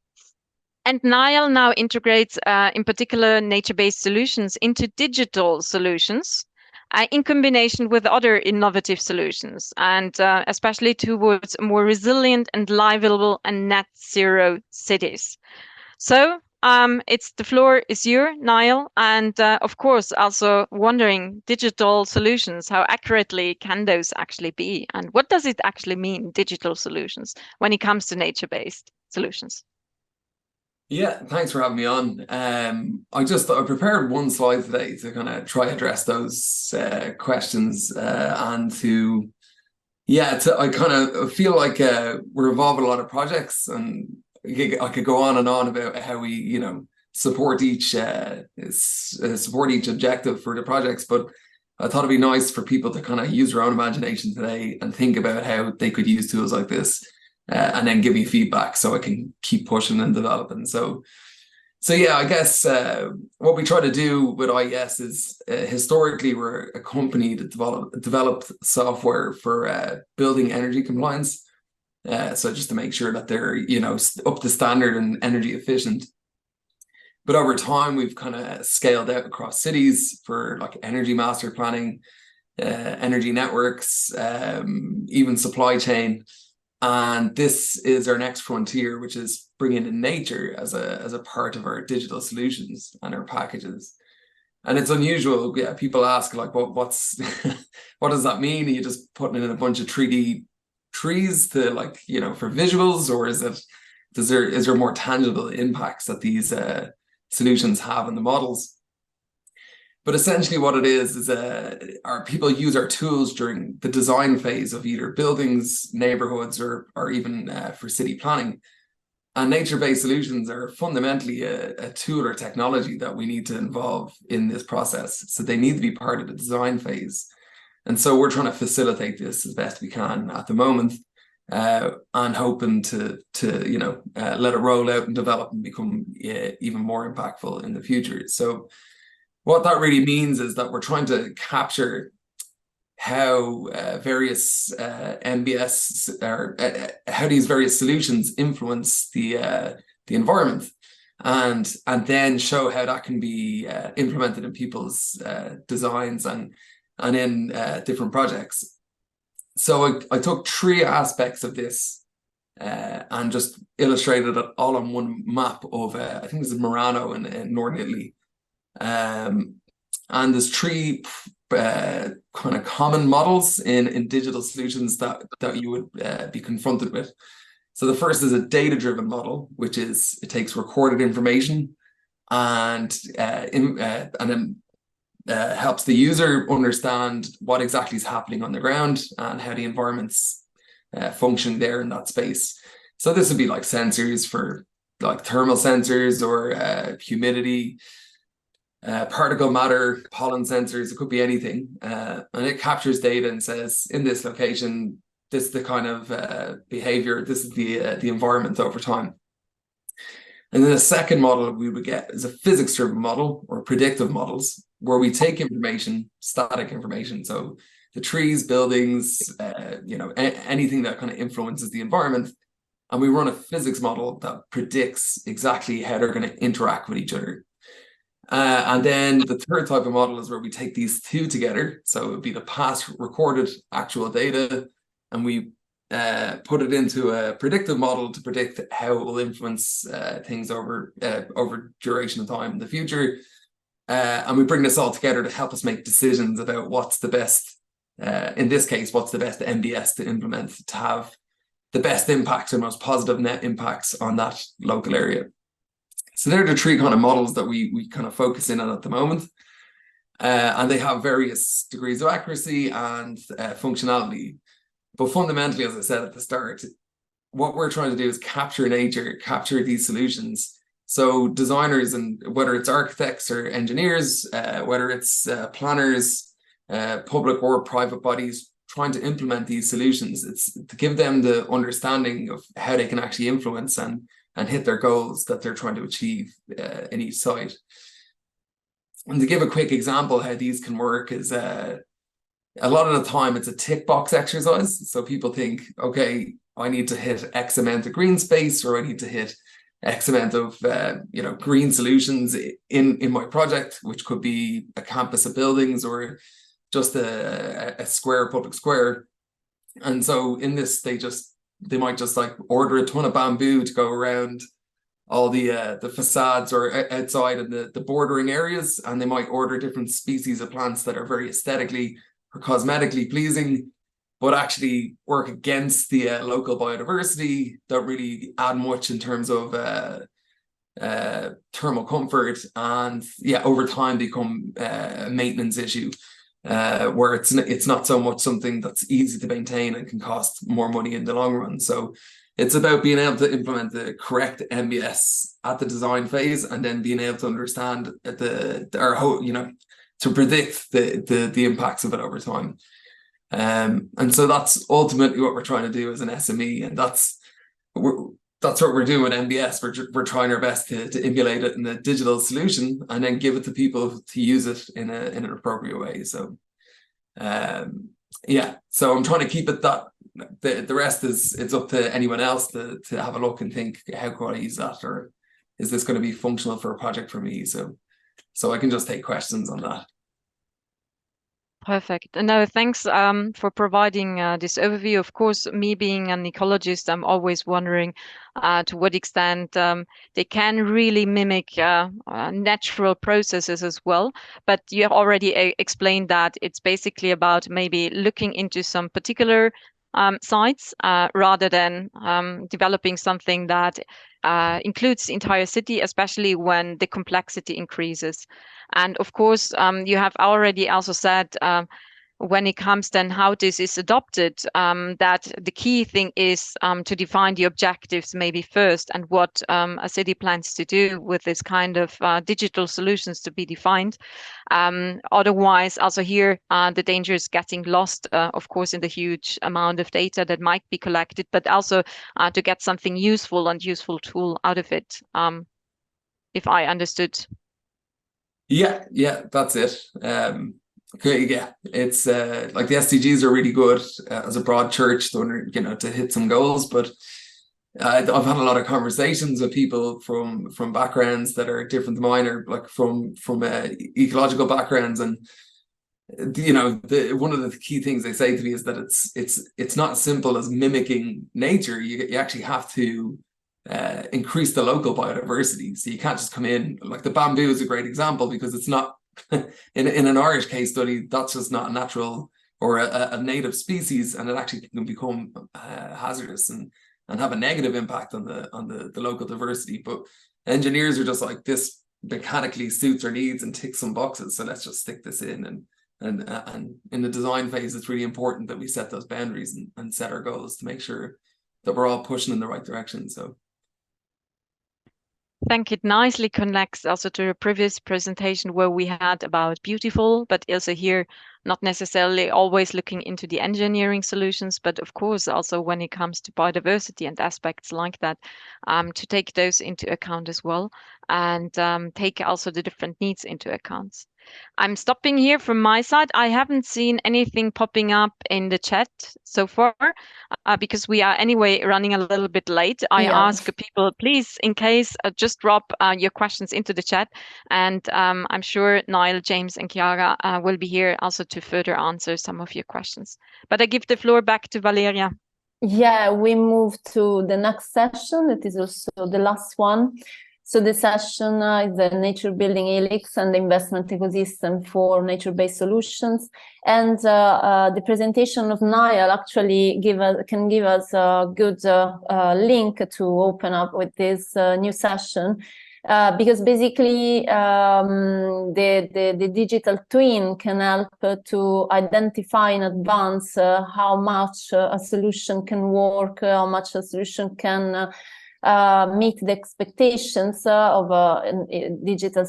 [SPEAKER 4] And Niall now integrates, in particular, nature-based solutions into digital solutions in combination with other innovative solutions, and especially towards more resilient and livable and net zero cities. So the floor is yours, Niall, and of course, also wondering digital solutions, how accurately can those actually be? And what does it actually mean, digital solutions, when it comes to nature-based solutions?
[SPEAKER 8] Yeah, thanks for having me on. I prepared one slide today to kind of try address those questions and I kind of feel like we're involved in a lot of projects, and I could go on and on about how we, support each objective for the projects, but I thought it'd be nice for people to kind of use their own imagination today and think about how they could use tools like this. And then give me feedback so I can keep pushing and developing. So yeah, I guess what we try to do with IES is historically we're a company that developed software for building energy compliance. So just to make sure that they're up to standard and energy efficient. But over time we've kind of scaled out across cities for like energy master planning, energy networks, even supply chain. And this is our next frontier, which is bringing in nature as a part of our digital solutions and our packages. And it's unusual. Yeah, people ask like, what does that mean? Are you just putting in a bunch of 3D trees to for visuals, or is there more tangible impacts that these solutions have in the models? But essentially what it is our people use our tools during the design phase of either buildings, neighborhoods, or even for city planning. And nature-based solutions are fundamentally a tool or technology that we need to involve in this process. So they need to be part of the design phase. And so we're trying to facilitate this as best we can at the moment, and hoping to let it roll out and develop and become even more impactful in the future. So what that really means is that we're trying to capture how various MBS or how these various solutions influence the environment, and then show how that can be implemented in people's designs and in different projects. So I took 3 aspects of this and just illustrated it all on one map of I think this is Murano in northern Italy. And there's three kind of common models in digital solutions that you would be confronted with. So the first is a data-driven model, which is it takes recorded information and then helps the user understand what exactly is happening on the ground and how the environment's functioning there in that space. So this would be like sensors for like thermal sensors or humidity, particle matter, pollen sensors. It could be anything, and it captures data and says, in this location, this is the kind of behavior, this is the environment over time. And then the second model we would get is a physics-driven model or predictive models, where we take information, static information, so the trees, buildings, anything that kind of influences the environment, and we run a physics model that predicts exactly how they're going to interact with each other. And then the third type of model is where we take these two together. So it would be the past recorded actual data, and we put it into a predictive model to predict how it will influence things over duration of time in the future. And we bring this all together to help us make decisions about what's the best, in this case, what's the best MBS to implement to have the best impacts and most positive net impacts on that local area. So they're the three kind of models that we kind of focus in on at the moment. And they have various degrees of accuracy and functionality. But fundamentally, as I said at the start, what we're trying to do is capture nature, capture these solutions. So designers, and whether it's architects or engineers, whether it's planners, public or private bodies trying to implement these solutions, it's to give them the understanding of how they can actually influence and hit their goals that they're trying to achieve in each site. And to give a quick example how these can work is a lot of the time it's a tick box exercise. So people think, okay, I need to hit X amount of green space, or I need to hit X amount of green solutions in my project, which could be a campus of buildings or just a square, public square. And so in this, they might just like order a ton of bamboo to go around all the facades or outside of the bordering areas, and they might order different species of plants that are very aesthetically or cosmetically pleasing, but actually work against the local biodiversity, don't really add much in terms of thermal comfort, and over time become a maintenance issue. Where it's not so much something that's easy to maintain and can cost more money in the long run. So it's about being able to implement the correct MBS at the design phase, and then being able to understand to predict the impacts of it over time. And so that's ultimately what we're trying to do as an SME, and that's what we're doing with MBS. We're trying our best to emulate it in a digital solution and then give it to people to use it in an appropriate way. So so I'm trying to keep it that the rest it's up to anyone else to have a look and think, how could I use that, or is this going to be functional for a project for me? So I can just take questions on that.
[SPEAKER 4] Perfect. No, thanks for providing this overview. Of course, me being an ecologist, I'm always wondering to what extent they can really mimic natural processes as well. But you have already explained that it's basically about maybe looking into some particular sites rather than developing something that includes the entire city, especially when the complexity increases. And of course, you have already also said when it comes then how this is adopted, that the key thing is to define the objectives maybe first, and what a city plans to do with this kind of digital solutions to be defined. Otherwise, also here, the danger is getting lost, of course, in the huge amount of data that might be collected, but also to get something useful and useful tool out of it, if I understood.
[SPEAKER 8] Yeah, that's it. Okay, it's like the SDGs are really good as a broad church, to hit some goals. But I've had a lot of conversations with people from backgrounds that are different than mine, or like from ecological backgrounds, and one of the key things they say to me is that it's not as simple as mimicking nature. You actually have to increase the local biodiversity. So you can't just come in, like the bamboo is a great example, because it's not in an Irish case study, that's just not a natural or a native species, and it actually can become hazardous and have a negative impact on the local diversity. But engineers are just like, this mechanically suits our needs and ticks some boxes, so let's just stick this in. And in the design phase, it's really important that we set those boundaries and set our goals to make sure that we're all pushing in the right direction. So
[SPEAKER 4] I think it nicely connects also to the previous presentation where we had about beautiful, but also here, not necessarily always looking into the engineering solutions, but of course also when it comes to biodiversity and aspects like that, to take those into account as well, and take also the different needs into account. I'm stopping here from my side. I haven't seen anything popping up in the chat so far, because we are anyway running a little bit late. I ask people, please, in case, just drop your questions into the chat. And I'm sure Niall, James, and Chiara will be here also to further answer some of your questions. But I give the floor back to Valeria.
[SPEAKER 1] Yeah, we move to the next session. It is also the last one. So the session is the nature building helix and the investment ecosystem for nature-based solutions. And the presentation of Niall actually can give us a good link to open up with this new session. Because basically the digital twin can help to identify in advance how much a solution can work, how much a solution can meet the expectations of digital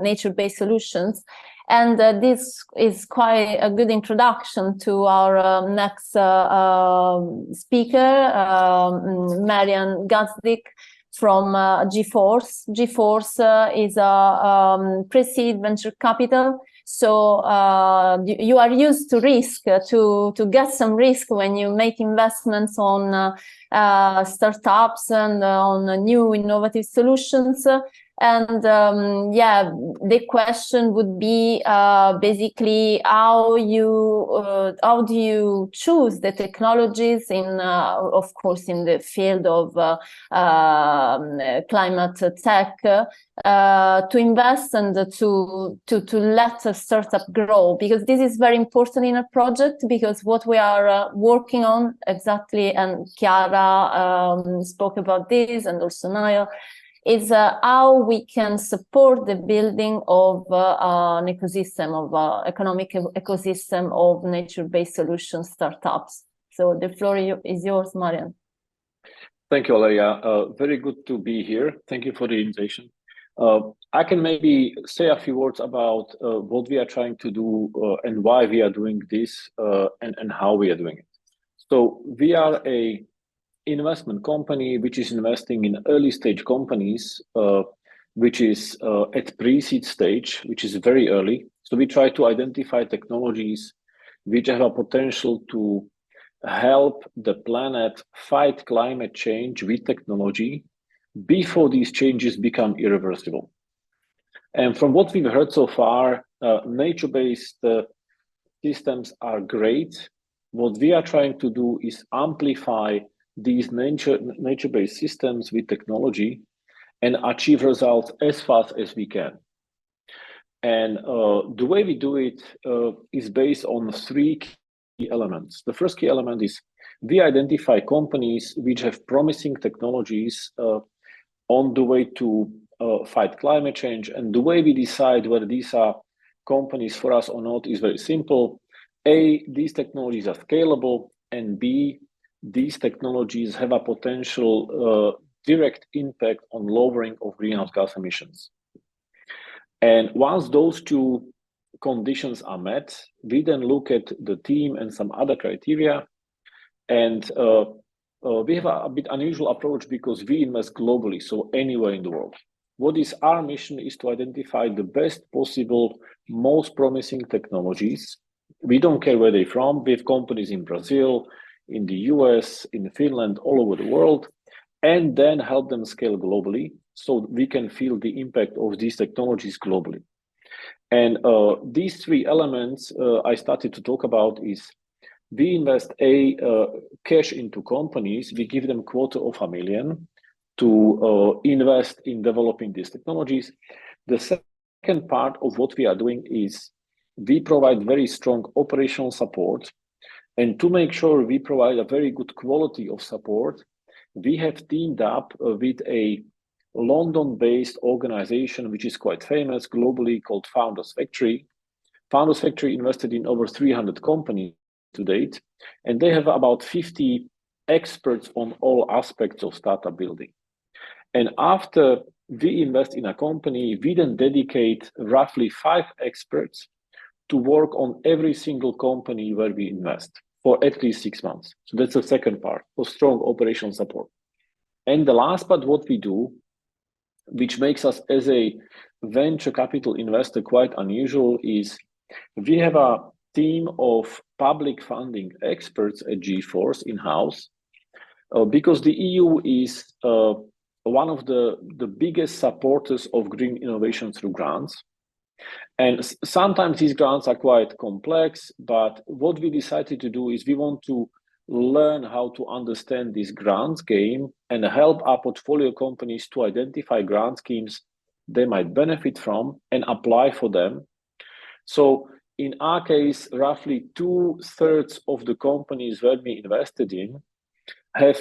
[SPEAKER 1] nature-based solutions. And this is quite a good introduction to our next speaker, Marian Gazdik from G-Force. G-Force is a pre-seed venture capital. So you are used to risk, to get some risk when you make investments on startups and on new innovative solutions. And yeah, the question would be basically how do you choose the technologies in, of course, in the field of climate tech, to invest and to let a startup grow, because this is very important in a project, because what we are working on exactly, and Chiara spoke about this, and also Niall, is how we can support the building of an ecosystem, of economic ecosystem of nature-based solution startups. So the floor is yours, Marian.
[SPEAKER 9] Thank you, Valeria. Very good to be here. Thank you for the invitation. I can maybe say a few words about what we are trying to do and why we are doing this and how we are doing it. So we are a investment company which is investing in early stage companies, which is at pre-seed stage, which is very early. So we try to identify technologies which have a potential to help the planet fight climate change with technology before these changes become irreversible. And from what we've heard so far, nature-based systems are great. What we are trying to do is amplify these nature-based systems with technology and achieve results as fast as we can. And the way we do it is based on three key elements. The first key element is we identify companies which have promising technologies on the way to fight climate change. And the way we decide whether these are companies for us or not is very simple. A, these technologies are scalable, and B, these technologies have a potential direct impact on lowering of greenhouse gas emissions. And once those two conditions are met, we then look at the team and some other criteria. And we have a bit unusual approach because we invest globally, so anywhere in the world. What is our mission is to identify the best possible, most promising technologies. We don't care where they're from. We have companies in Brazil, in the US, in Finland, all over the world, and then help them scale globally so we can feel the impact of these technologies globally. And these three elements I started to talk about is we invest cash into companies. We give them $250,000 to invest in developing these technologies. The second part of what we are doing is we provide very strong operational support. And to make sure we provide a very good quality of support, we have teamed up with a London-based organization, which is quite famous globally, called Founders Factory. Founders Factory invested in over 300 companies to date, and they have about 50 experts on all aspects of startup building. And after we invest in a company, we then dedicate roughly 5 experts to work on every single company where we invest for at least 6 months. So that's the second part, for strong operational support. And the last part, what we do, which makes us as a venture capital investor quite unusual, is we have a team of public funding experts at G-Force in-house, because the EU is one of the biggest supporters of green innovation through grants. And sometimes these grants are quite complex, but what we decided to do is we want to learn how to understand this grants game and help our portfolio companies to identify grant schemes they might benefit from and apply for them. So in our case, roughly 2/3 of the companies where we invested in have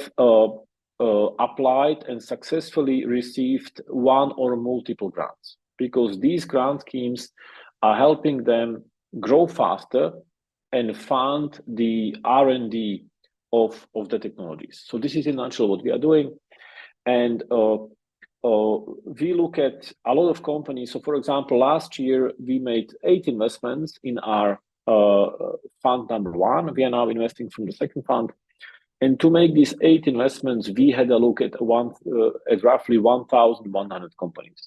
[SPEAKER 9] applied and successfully received one or multiple grants, because these grant schemes are helping them grow faster and fund the R&D of the technologies. So this is in a nutshell what we are doing. And we look at a lot of companies. So for example, last year, we made 8 investments in our fund number 1. We are now investing from the second fund. And to make these 8 investments, we had a look at roughly 1,100 companies.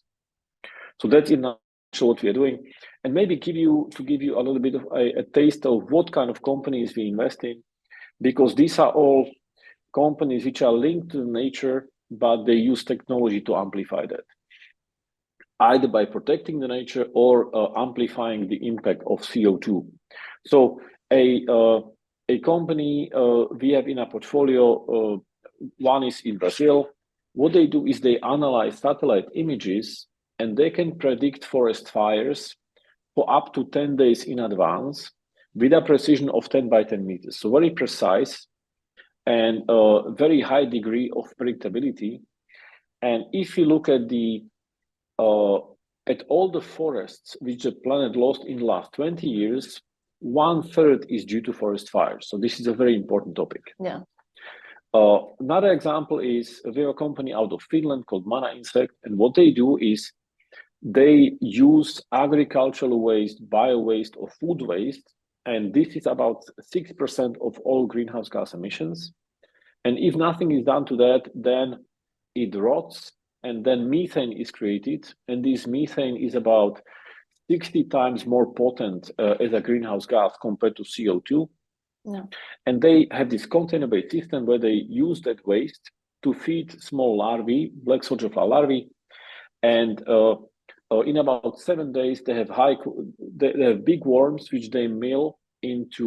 [SPEAKER 9] So that's in a nutshell what we are doing. And maybe give you a little bit of a taste of what kind of companies we invest in, because these are all companies which are linked to nature, but they use technology to amplify that, either by protecting the nature or amplifying the impact of CO2. So a company we have in our portfolio, one is in Brazil. What they do is they analyze satellite images, and they can predict forest fires for up to 10 days in advance with a precision of 10 by 10 meters. So very precise and a very high degree of predictability. And if you look at at all the forests which the planet lost in the last 20 years, 1/3 is due to forest fires. So this is a very important topic.
[SPEAKER 1] Yeah.
[SPEAKER 9] Another example is we have a company out of Finland called Mana Insect, and what they do is they use agricultural waste, bio-waste, or food waste, and this is about 6% of all greenhouse gas emissions. And if nothing is done to that, then it rots, and then methane is created, and this methane is about 60 times more potent as a greenhouse gas compared to CO2.
[SPEAKER 1] Yeah. And
[SPEAKER 9] they have this container-based system where they use that waste to feed small larvae, black soldier fly larvae, and in about 7 days they have big worms which they mill into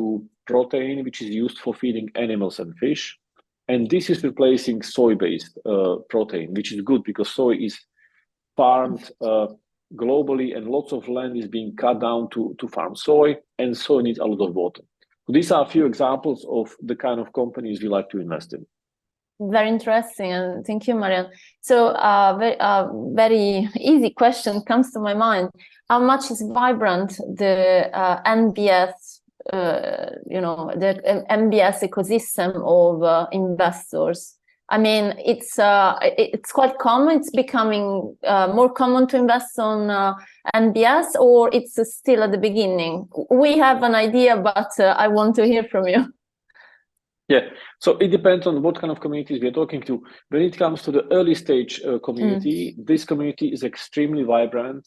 [SPEAKER 9] protein, which is used for feeding animals and fish. And this is replacing soy-based protein, which is good because soy is farmed globally, and lots of land is being cut down to farm soy, and soy needs a lot of water. These are a few examples of the kind of companies we like to invest in.
[SPEAKER 1] Very interesting, and thank you, Marian. So very easy question comes to my mind. How much is vibrant the NBS, the NBS ecosystem of investors? I mean, it's quite common. It's becoming more common to invest on NBS, or it's still at the beginning? We have an idea, but I want to hear from you.
[SPEAKER 9] Yeah, so it depends on what kind of communities we are talking to. When it comes to the early stage community, this community is extremely vibrant.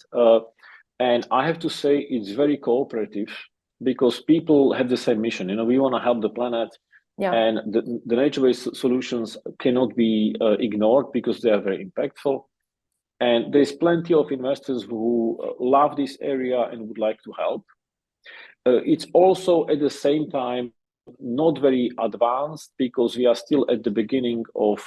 [SPEAKER 9] And I have to say it's very cooperative because people have the same mission. We want to help the planet. Yeah. And the nature-based solutions cannot be ignored because they are very impactful. And there's plenty of investors who love this area and would like to help. It's also at the same time not very advanced because we are still at the beginning of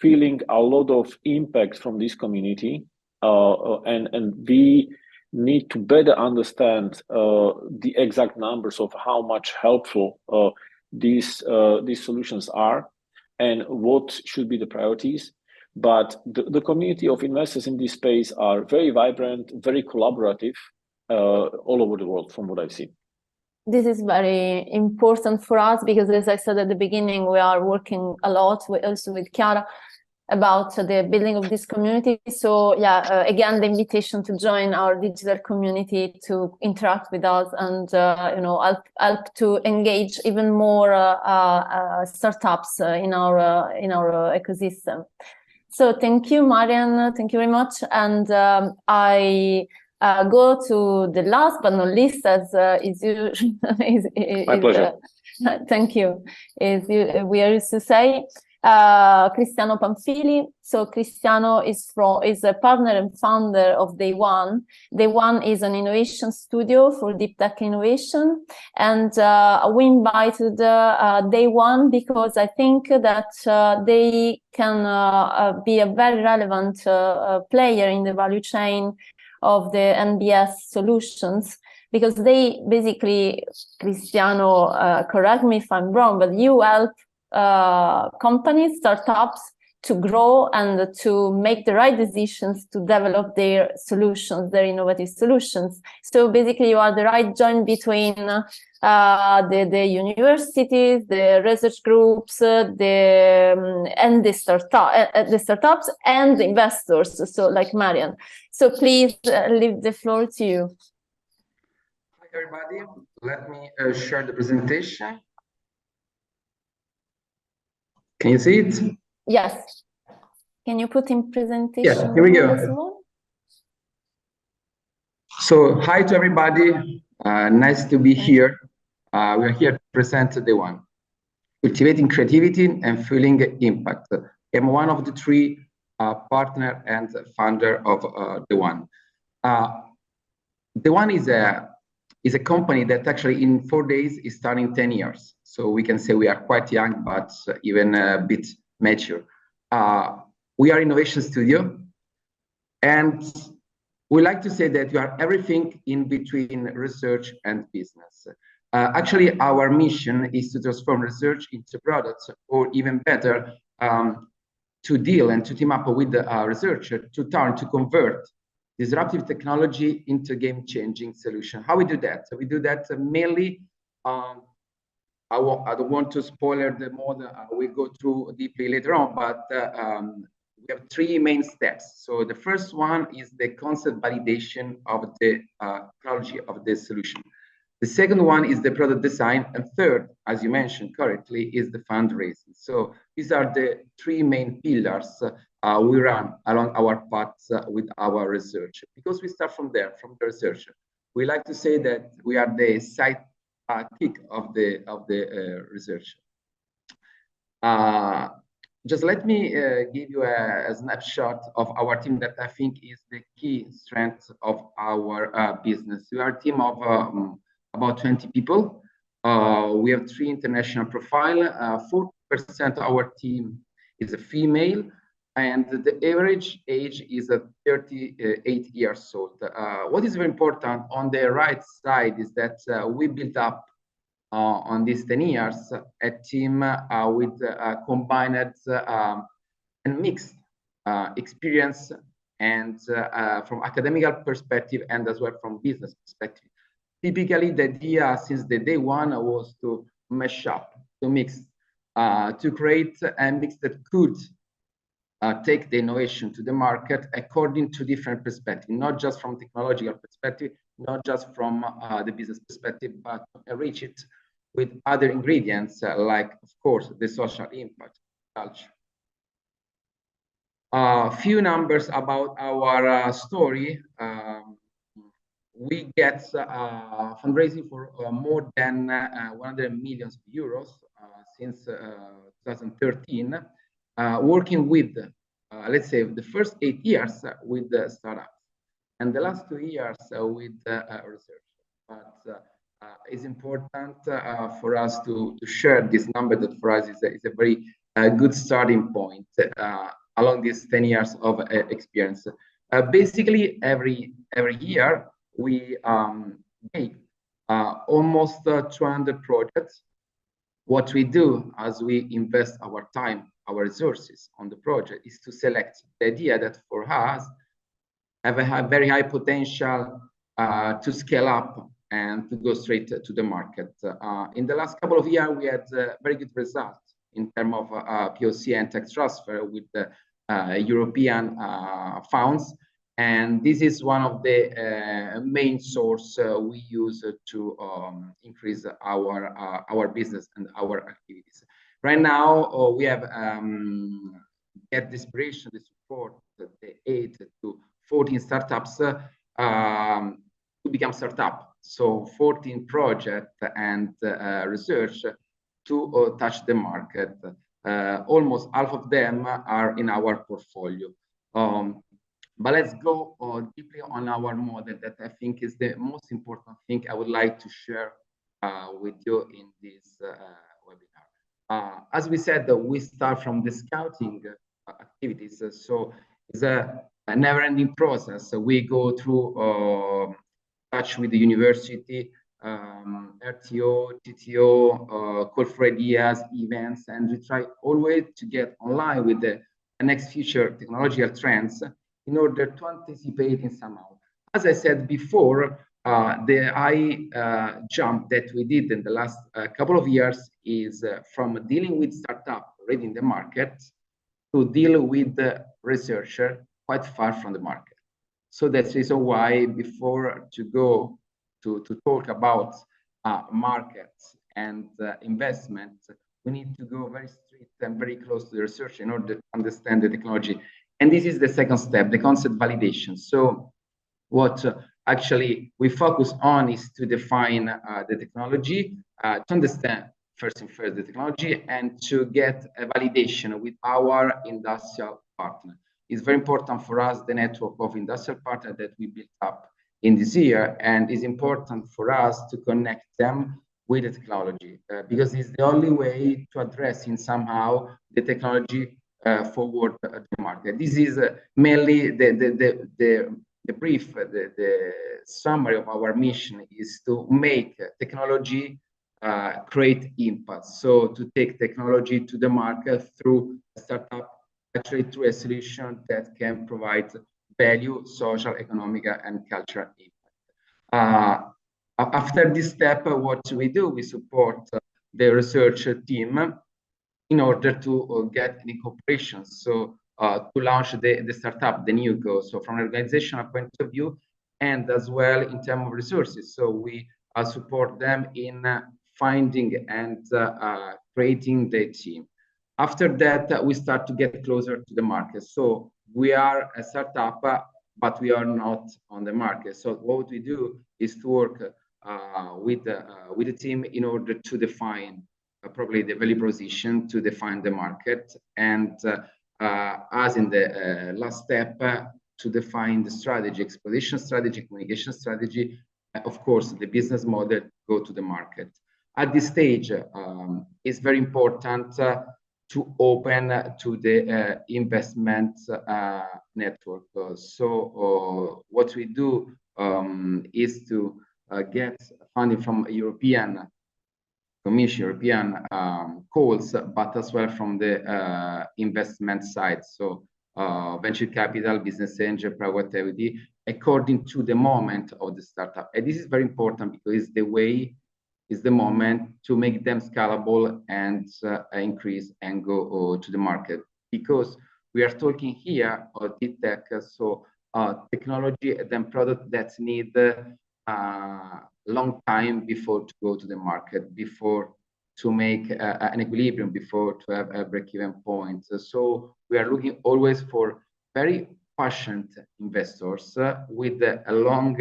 [SPEAKER 9] feeling a lot of impact from this community. and we need to better understand the exact numbers of how much helpful these solutions are and what should be the priorities. But the community of investors in this space are very vibrant, very collaborative all over the world, from what I've seen.
[SPEAKER 1] This is very important for us because, as I said at the beginning, we are working a lot also with Chiara about the building of this community. So yeah, again, the invitation to join our digital community, to interact with us, and you know, help to engage even more startups in our ecosystem. So thank you, Marian. Thank you very much. And I go to the last but not least, as
[SPEAKER 9] my pleasure.
[SPEAKER 1] Thank you. We are used to say. Cristiano Pamphili. So Cristiano is a partner and founder of Day One. Day One is an innovation studio for deep tech innovation, and we invited Day One because I think that they can be a very relevant player in the value chain of the NBS solutions, because they basically, Cristiano, correct me if I'm wrong, but you help companies, startups to grow and to make the right decisions to develop their solutions, their innovative solutions. So basically, you are the right joint between the universities, the research groups, and the startups and the investors. So like Marian. So please leave the floor to you.
[SPEAKER 10] Hi everybody. Let me share the presentation. Can you see it?
[SPEAKER 1] Yes. Can you put in presentation?
[SPEAKER 10] Yes, here we go. So, hi to everybody. Nice to be here. We are here to present Day One, cultivating creativity and fueling impact. I'm one of the three partner and founder of Day One. Day One is a company that actually in 4 days is turning 10 years. So we can say we are quite young, but even a bit mature. We are innovation studio, and we like to say that we are everything in between research and business. Actually, our mission is to transform research into products, or even better, to deal and to team up with the researcher to convert disruptive technology into game-changing solution. How we do that? So we do that mainly. I don't want to spoiler the model. We go through deeply later on, but we have 3 main steps. So the first one is the concept validation of the technology of the solution. The second one is the product design, and third, as you mentioned correctly, is the fundraising. So these are the 3 main pillars we run along our paths with our research, because we start from there, from the research. We like to say that we are the side kick of the research. Just let me give you a snapshot of our team that I think is the key strength of our business. We are a team of about 20 people. We have 3 international profiles. 40% of our team is a female, and the average age is 38 years old. What is very important on the right side is that we built up on these 10 years a team with combined and mixed experience, and from academical perspective and as well from business perspective. Typically, the idea since the day one was to mesh up, to mix, to create a mix that could take the innovation to the market according to different perspectives, not just from technological perspective, not just from the business perspective, but enrich it with other ingredients like, of course, the social impact, culture. Few numbers about our story. We get fundraising for more than 100 million euros since 2013, working with, let's say, the first 8 years with the startups, and the last 2 years with research. But it's important for us to share this number that for us is a very good starting point along these 10 years of experience. Basically, every year we make almost 200 projects. What we do as we invest our time, our resources on the project is to select the idea that for us have a very high potential to scale up and to go straight to the market. In the last couple of years, we had very good results in terms of POC and tech transfer with the European funds. And this is one of the main source we use to increase our business and our activities. Right now, we have get the inspiration, the support, the 8 to 14 startups to become startup. So 14 projects and research to touch the market. Almost half of them are in our portfolio. But let's go deeply on our model that I think is the most important thing I would like to share with you in this webinar. As we said, we start from the scouting activities. So it's a never-ending process. We go through touch with the university, RTO, TTO, call for ideas, events, and we try always to get online with the next future technological trends in order to anticipate in somehow. As I said before, the high jump that we did in the last couple of years is from dealing with startup already in the market to deal with the researcher quite far from the market. So that's the reason why before to go to talk about markets and investment, we need to go very strict and very close to the research in order to understand the technology. And this is the second step, the concept validation. So what actually we focus on is to define the technology, to understand first and first the technology, and to get a validation with our industrial partner. It's very important for us, the network of industrial partners that we built up in this year, and it's important for us to connect them with the technology because it's the only way to address in somehow the technology forward to the market. This is mainly the brief, the summary of our mission is to make technology create impact. So to take technology to the market through a startup, actually through a solution that can provide value, social, economic, and cultural impact. After this step, what we do, we support the research team in order to get any cooperation. So to launch the startup, the new go. So from an organizational point of view, and as well in terms of resources. So we support them in finding and creating the team. After that, we start to get closer to the market. So we are a startup, but we are not on the market. So what we do is to work with the team in order to define probably the value proposition, to define the market, and as in the last step, to define the strategy, exposition strategy, communication strategy, of course, the business model, go to the market. At this stage, it's very important to open to the investment network. So what we do is to get funding from European Commission, European calls, but as well from the investment side. So venture capital, business angel, private equity, according to the moment of the startup. And this is very important because it's the way, is the moment to make them scalable and increase and go to the market. Because we are talking here about deep tech, so technology and then product that need long time before to go to the market, before to make an equilibrium, before to have a break-even point. So we are looking always for very patient investors with a long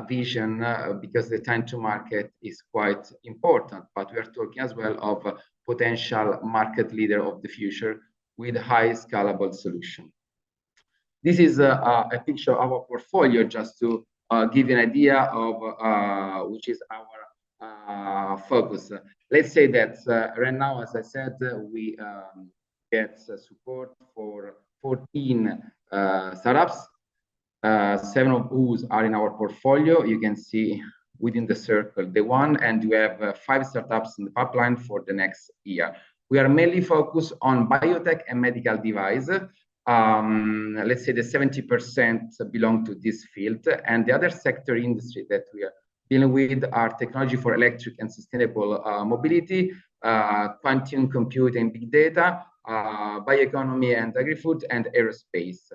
[SPEAKER 10] vision because the time to market is quite important, but we are talking as well of a potential market leader of the future with high scalable solution. This is a picture of our portfolio just to give you an idea of which is our focus. Let's say that right now, as I said, we get support for 14 startups 7 of whose are in our portfolio. You can see within the circle the one, and we have 5 startups in the pipeline for the next year. We are mainly focused on biotech and medical device. Let's say the 70% belong to this field, and the other sector industry that we are dealing with are technology for electric and sustainable mobility, quantum computing, big data, bioeconomy and agri-food, and aerospace.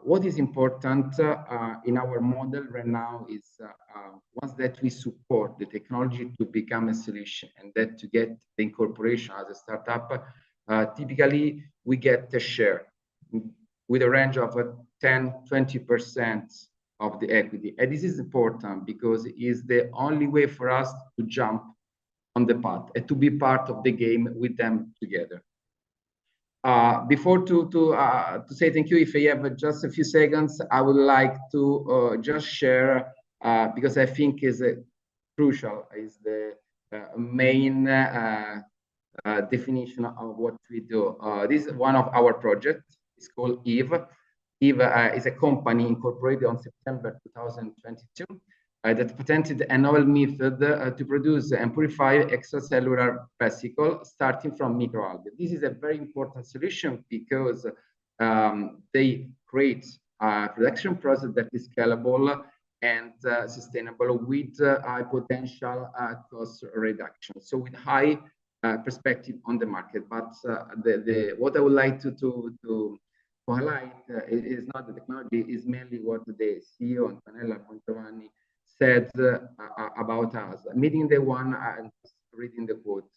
[SPEAKER 10] What is important in our model right now is once that we support the technology to become a solution and that to get the incorporation as a startup, typically we get a share with a range of 10-20% of the equity. And this is important because it is the only way for us to jump on the path and to be part of the game with them together. Before to say thank you, if I have just a few seconds, I would like to just share, because I think is crucial, is the main definition of what we do. This is one of our projects. It's called Eve. Eve is a company incorporated on September 2022 that patented a novel method to produce and purify extracellular vesicles starting from microalgae. This is a very important solution because they create a production process that is scalable and sustainable with high potential cost reduction. So with high perspective on the market. But what I would like to highlight is not the technology, is mainly what the CEO, Antonella Pontovanni, said about us. Meeting the one and reading the quote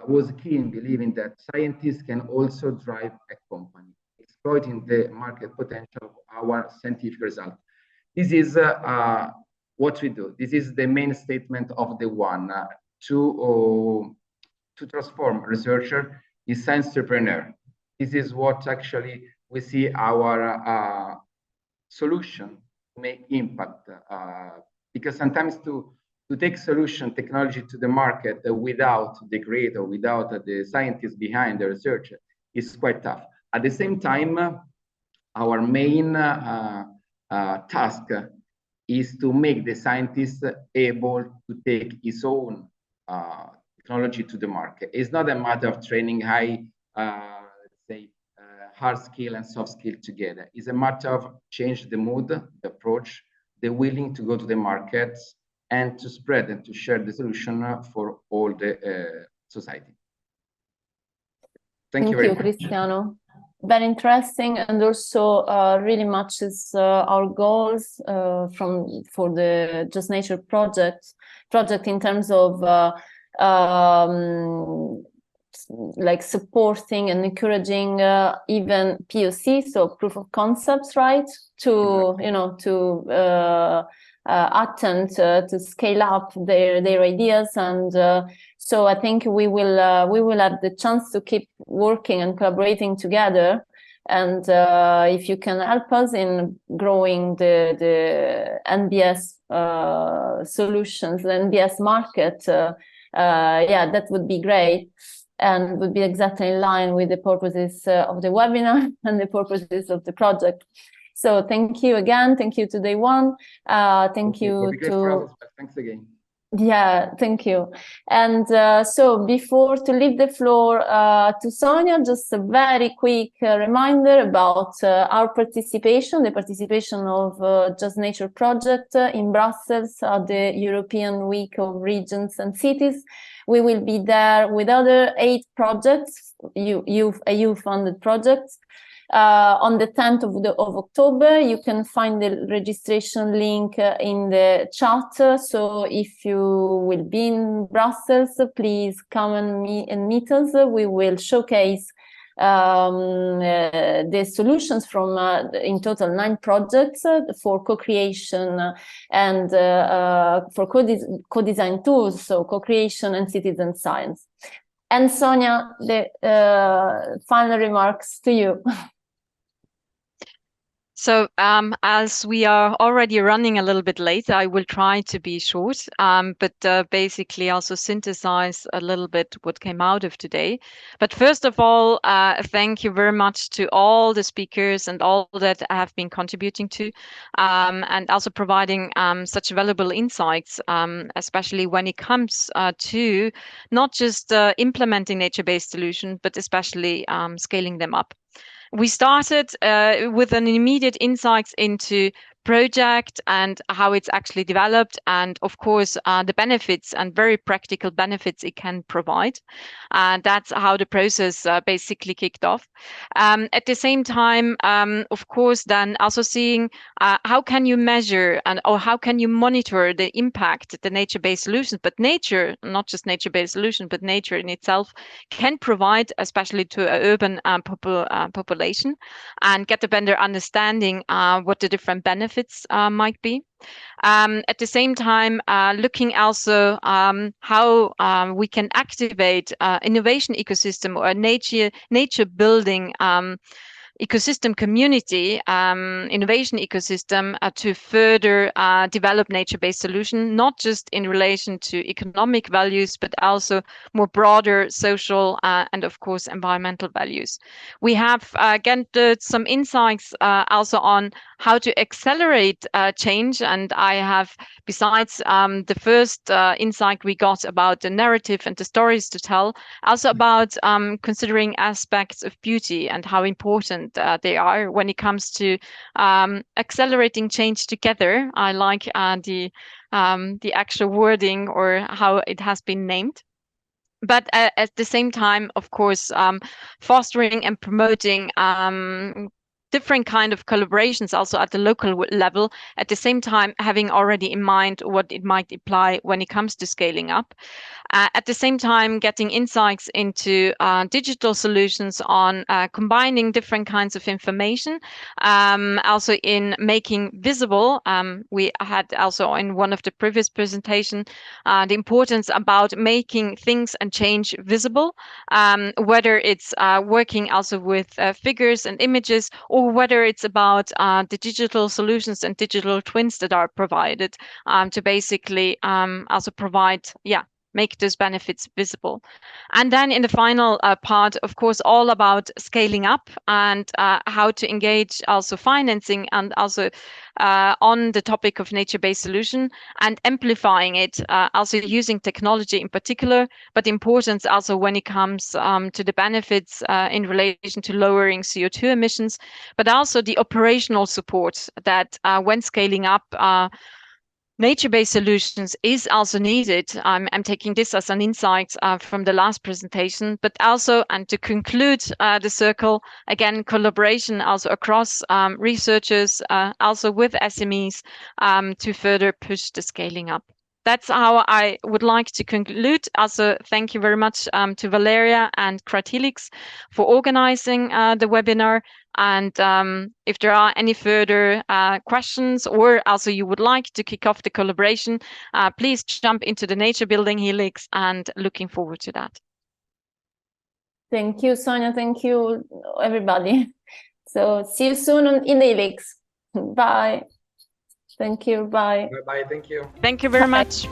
[SPEAKER 10] was key in believing that scientists can also drive a company, exploiting the market potential of our scientific result. This is what we do. This is the main statement of the one, to transform researcher in science entrepreneur. This is what actually we see our solution make impact, because sometimes to take solution technology to the market without the creator, without the scientists behind the research is quite tough. At the same time, our main task is to make the scientist able to take his own technology to the market. It's not a matter of training high, let's say, hard skill and soft skill together. It's a matter of change the mood, the approach, the willing to go to the markets and to spread and to share the solution for all the society. Thank you very much.
[SPEAKER 1] Cristiano. Very interesting, and also really matches our goals for the JUSTNature project in terms of like supporting and encouraging even POC, so proof of concepts, right? To attempt to scale up their ideas, and so I think we will have the chance to keep working and collaborating together. And if you can help us in growing the NBS solutions, the NBS market, yeah, that would be great, and would be exactly in line with the purposes of the webinar and the purposes of the project. So thank you again. Thank you to Day One. Thank you to...
[SPEAKER 10] Thanks again.
[SPEAKER 1] Yeah, thank you. And so before to leave the floor to Sonia, just a very quick reminder about our participation, the participation of JUSTNature project in Brussels at the European Week of Regions and Cities. We will be there with other 8 projects, EU-funded projects. On the 10th of October, you can find the registration link in the chat. So if you will be in Brussels, please come and meet us. We will showcase the solutions from in total 9 projects for co-creation and for co-design tools, so co-creation and citizen science. And Sonia, the final remarks to you.
[SPEAKER 4] So as we are already running a little bit late, I will try to be short, but basically also synthesize a little bit what came out of today. But first of all, thank you very much to all the speakers and all that have been contributing to, and also providing such valuable insights, especially when it comes to not just implementing nature-based solutions, but especially scaling them up. We started with an immediate insights into project and how it's actually developed, and of course the benefits and very practical benefits it can provide. That's how the process basically kicked off. At the same time, of course, then also seeing how can you measure or how can you monitor the impact the nature-based solutions, but nature, not just nature-based solution, but nature in itself can provide, especially to an urban population, and get a better understanding what the different benefits might be. At the same time, looking also how we can activate innovation ecosystem or nature building ecosystem community, innovation ecosystem to further develop nature-based solutions, not just in relation to economic values, but also more broader social and of course environmental values. We have gathered some insights also on how to accelerate change, and I have, besides the first insight we got about the narrative and the stories to tell, also about considering aspects of beauty and how important they are when it comes to accelerating change together. I like the actual wording or how it has been named. But at the same time, of course, fostering and promoting different kind of collaborations also at the local level, at the same time having already in mind what it might imply when it comes to scaling up. At the same time, getting insights into digital solutions on combining different kinds of information, also in making visible. We had also in one of the previous presentations the importance about making things and change visible, whether it's working also with figures and images, or whether it's about the digital solutions and digital twins that are provided to basically also provide, make those benefits visible. And then in the final part, of course, all about scaling up and how to engage also financing and also on the topic of nature-based solution and amplifying it, also using technology in particular, but importance also when it comes to the benefits in relation to lowering CO2 emissions, but also the operational support that when scaling up, nature-based solutions is also needed. I'm taking this as an insight from the last presentation, but also, and to conclude the circle, again, collaboration also across researchers, also with SMEs to further push the scaling up. That's how I would like to conclude. Also, thank you very much to Valeria and CrowdHelix for organizing the webinar. And if there are any further questions, or also you would like to kick off the collaboration, please jump into the Nature Building Helix, and looking forward to that.
[SPEAKER 1] Thank you, Sonia. Thank you, everybody. So see you soon in the Helix. Bye. Thank you. Bye.
[SPEAKER 10] Bye-bye. Thank you.
[SPEAKER 4] Thank you very much.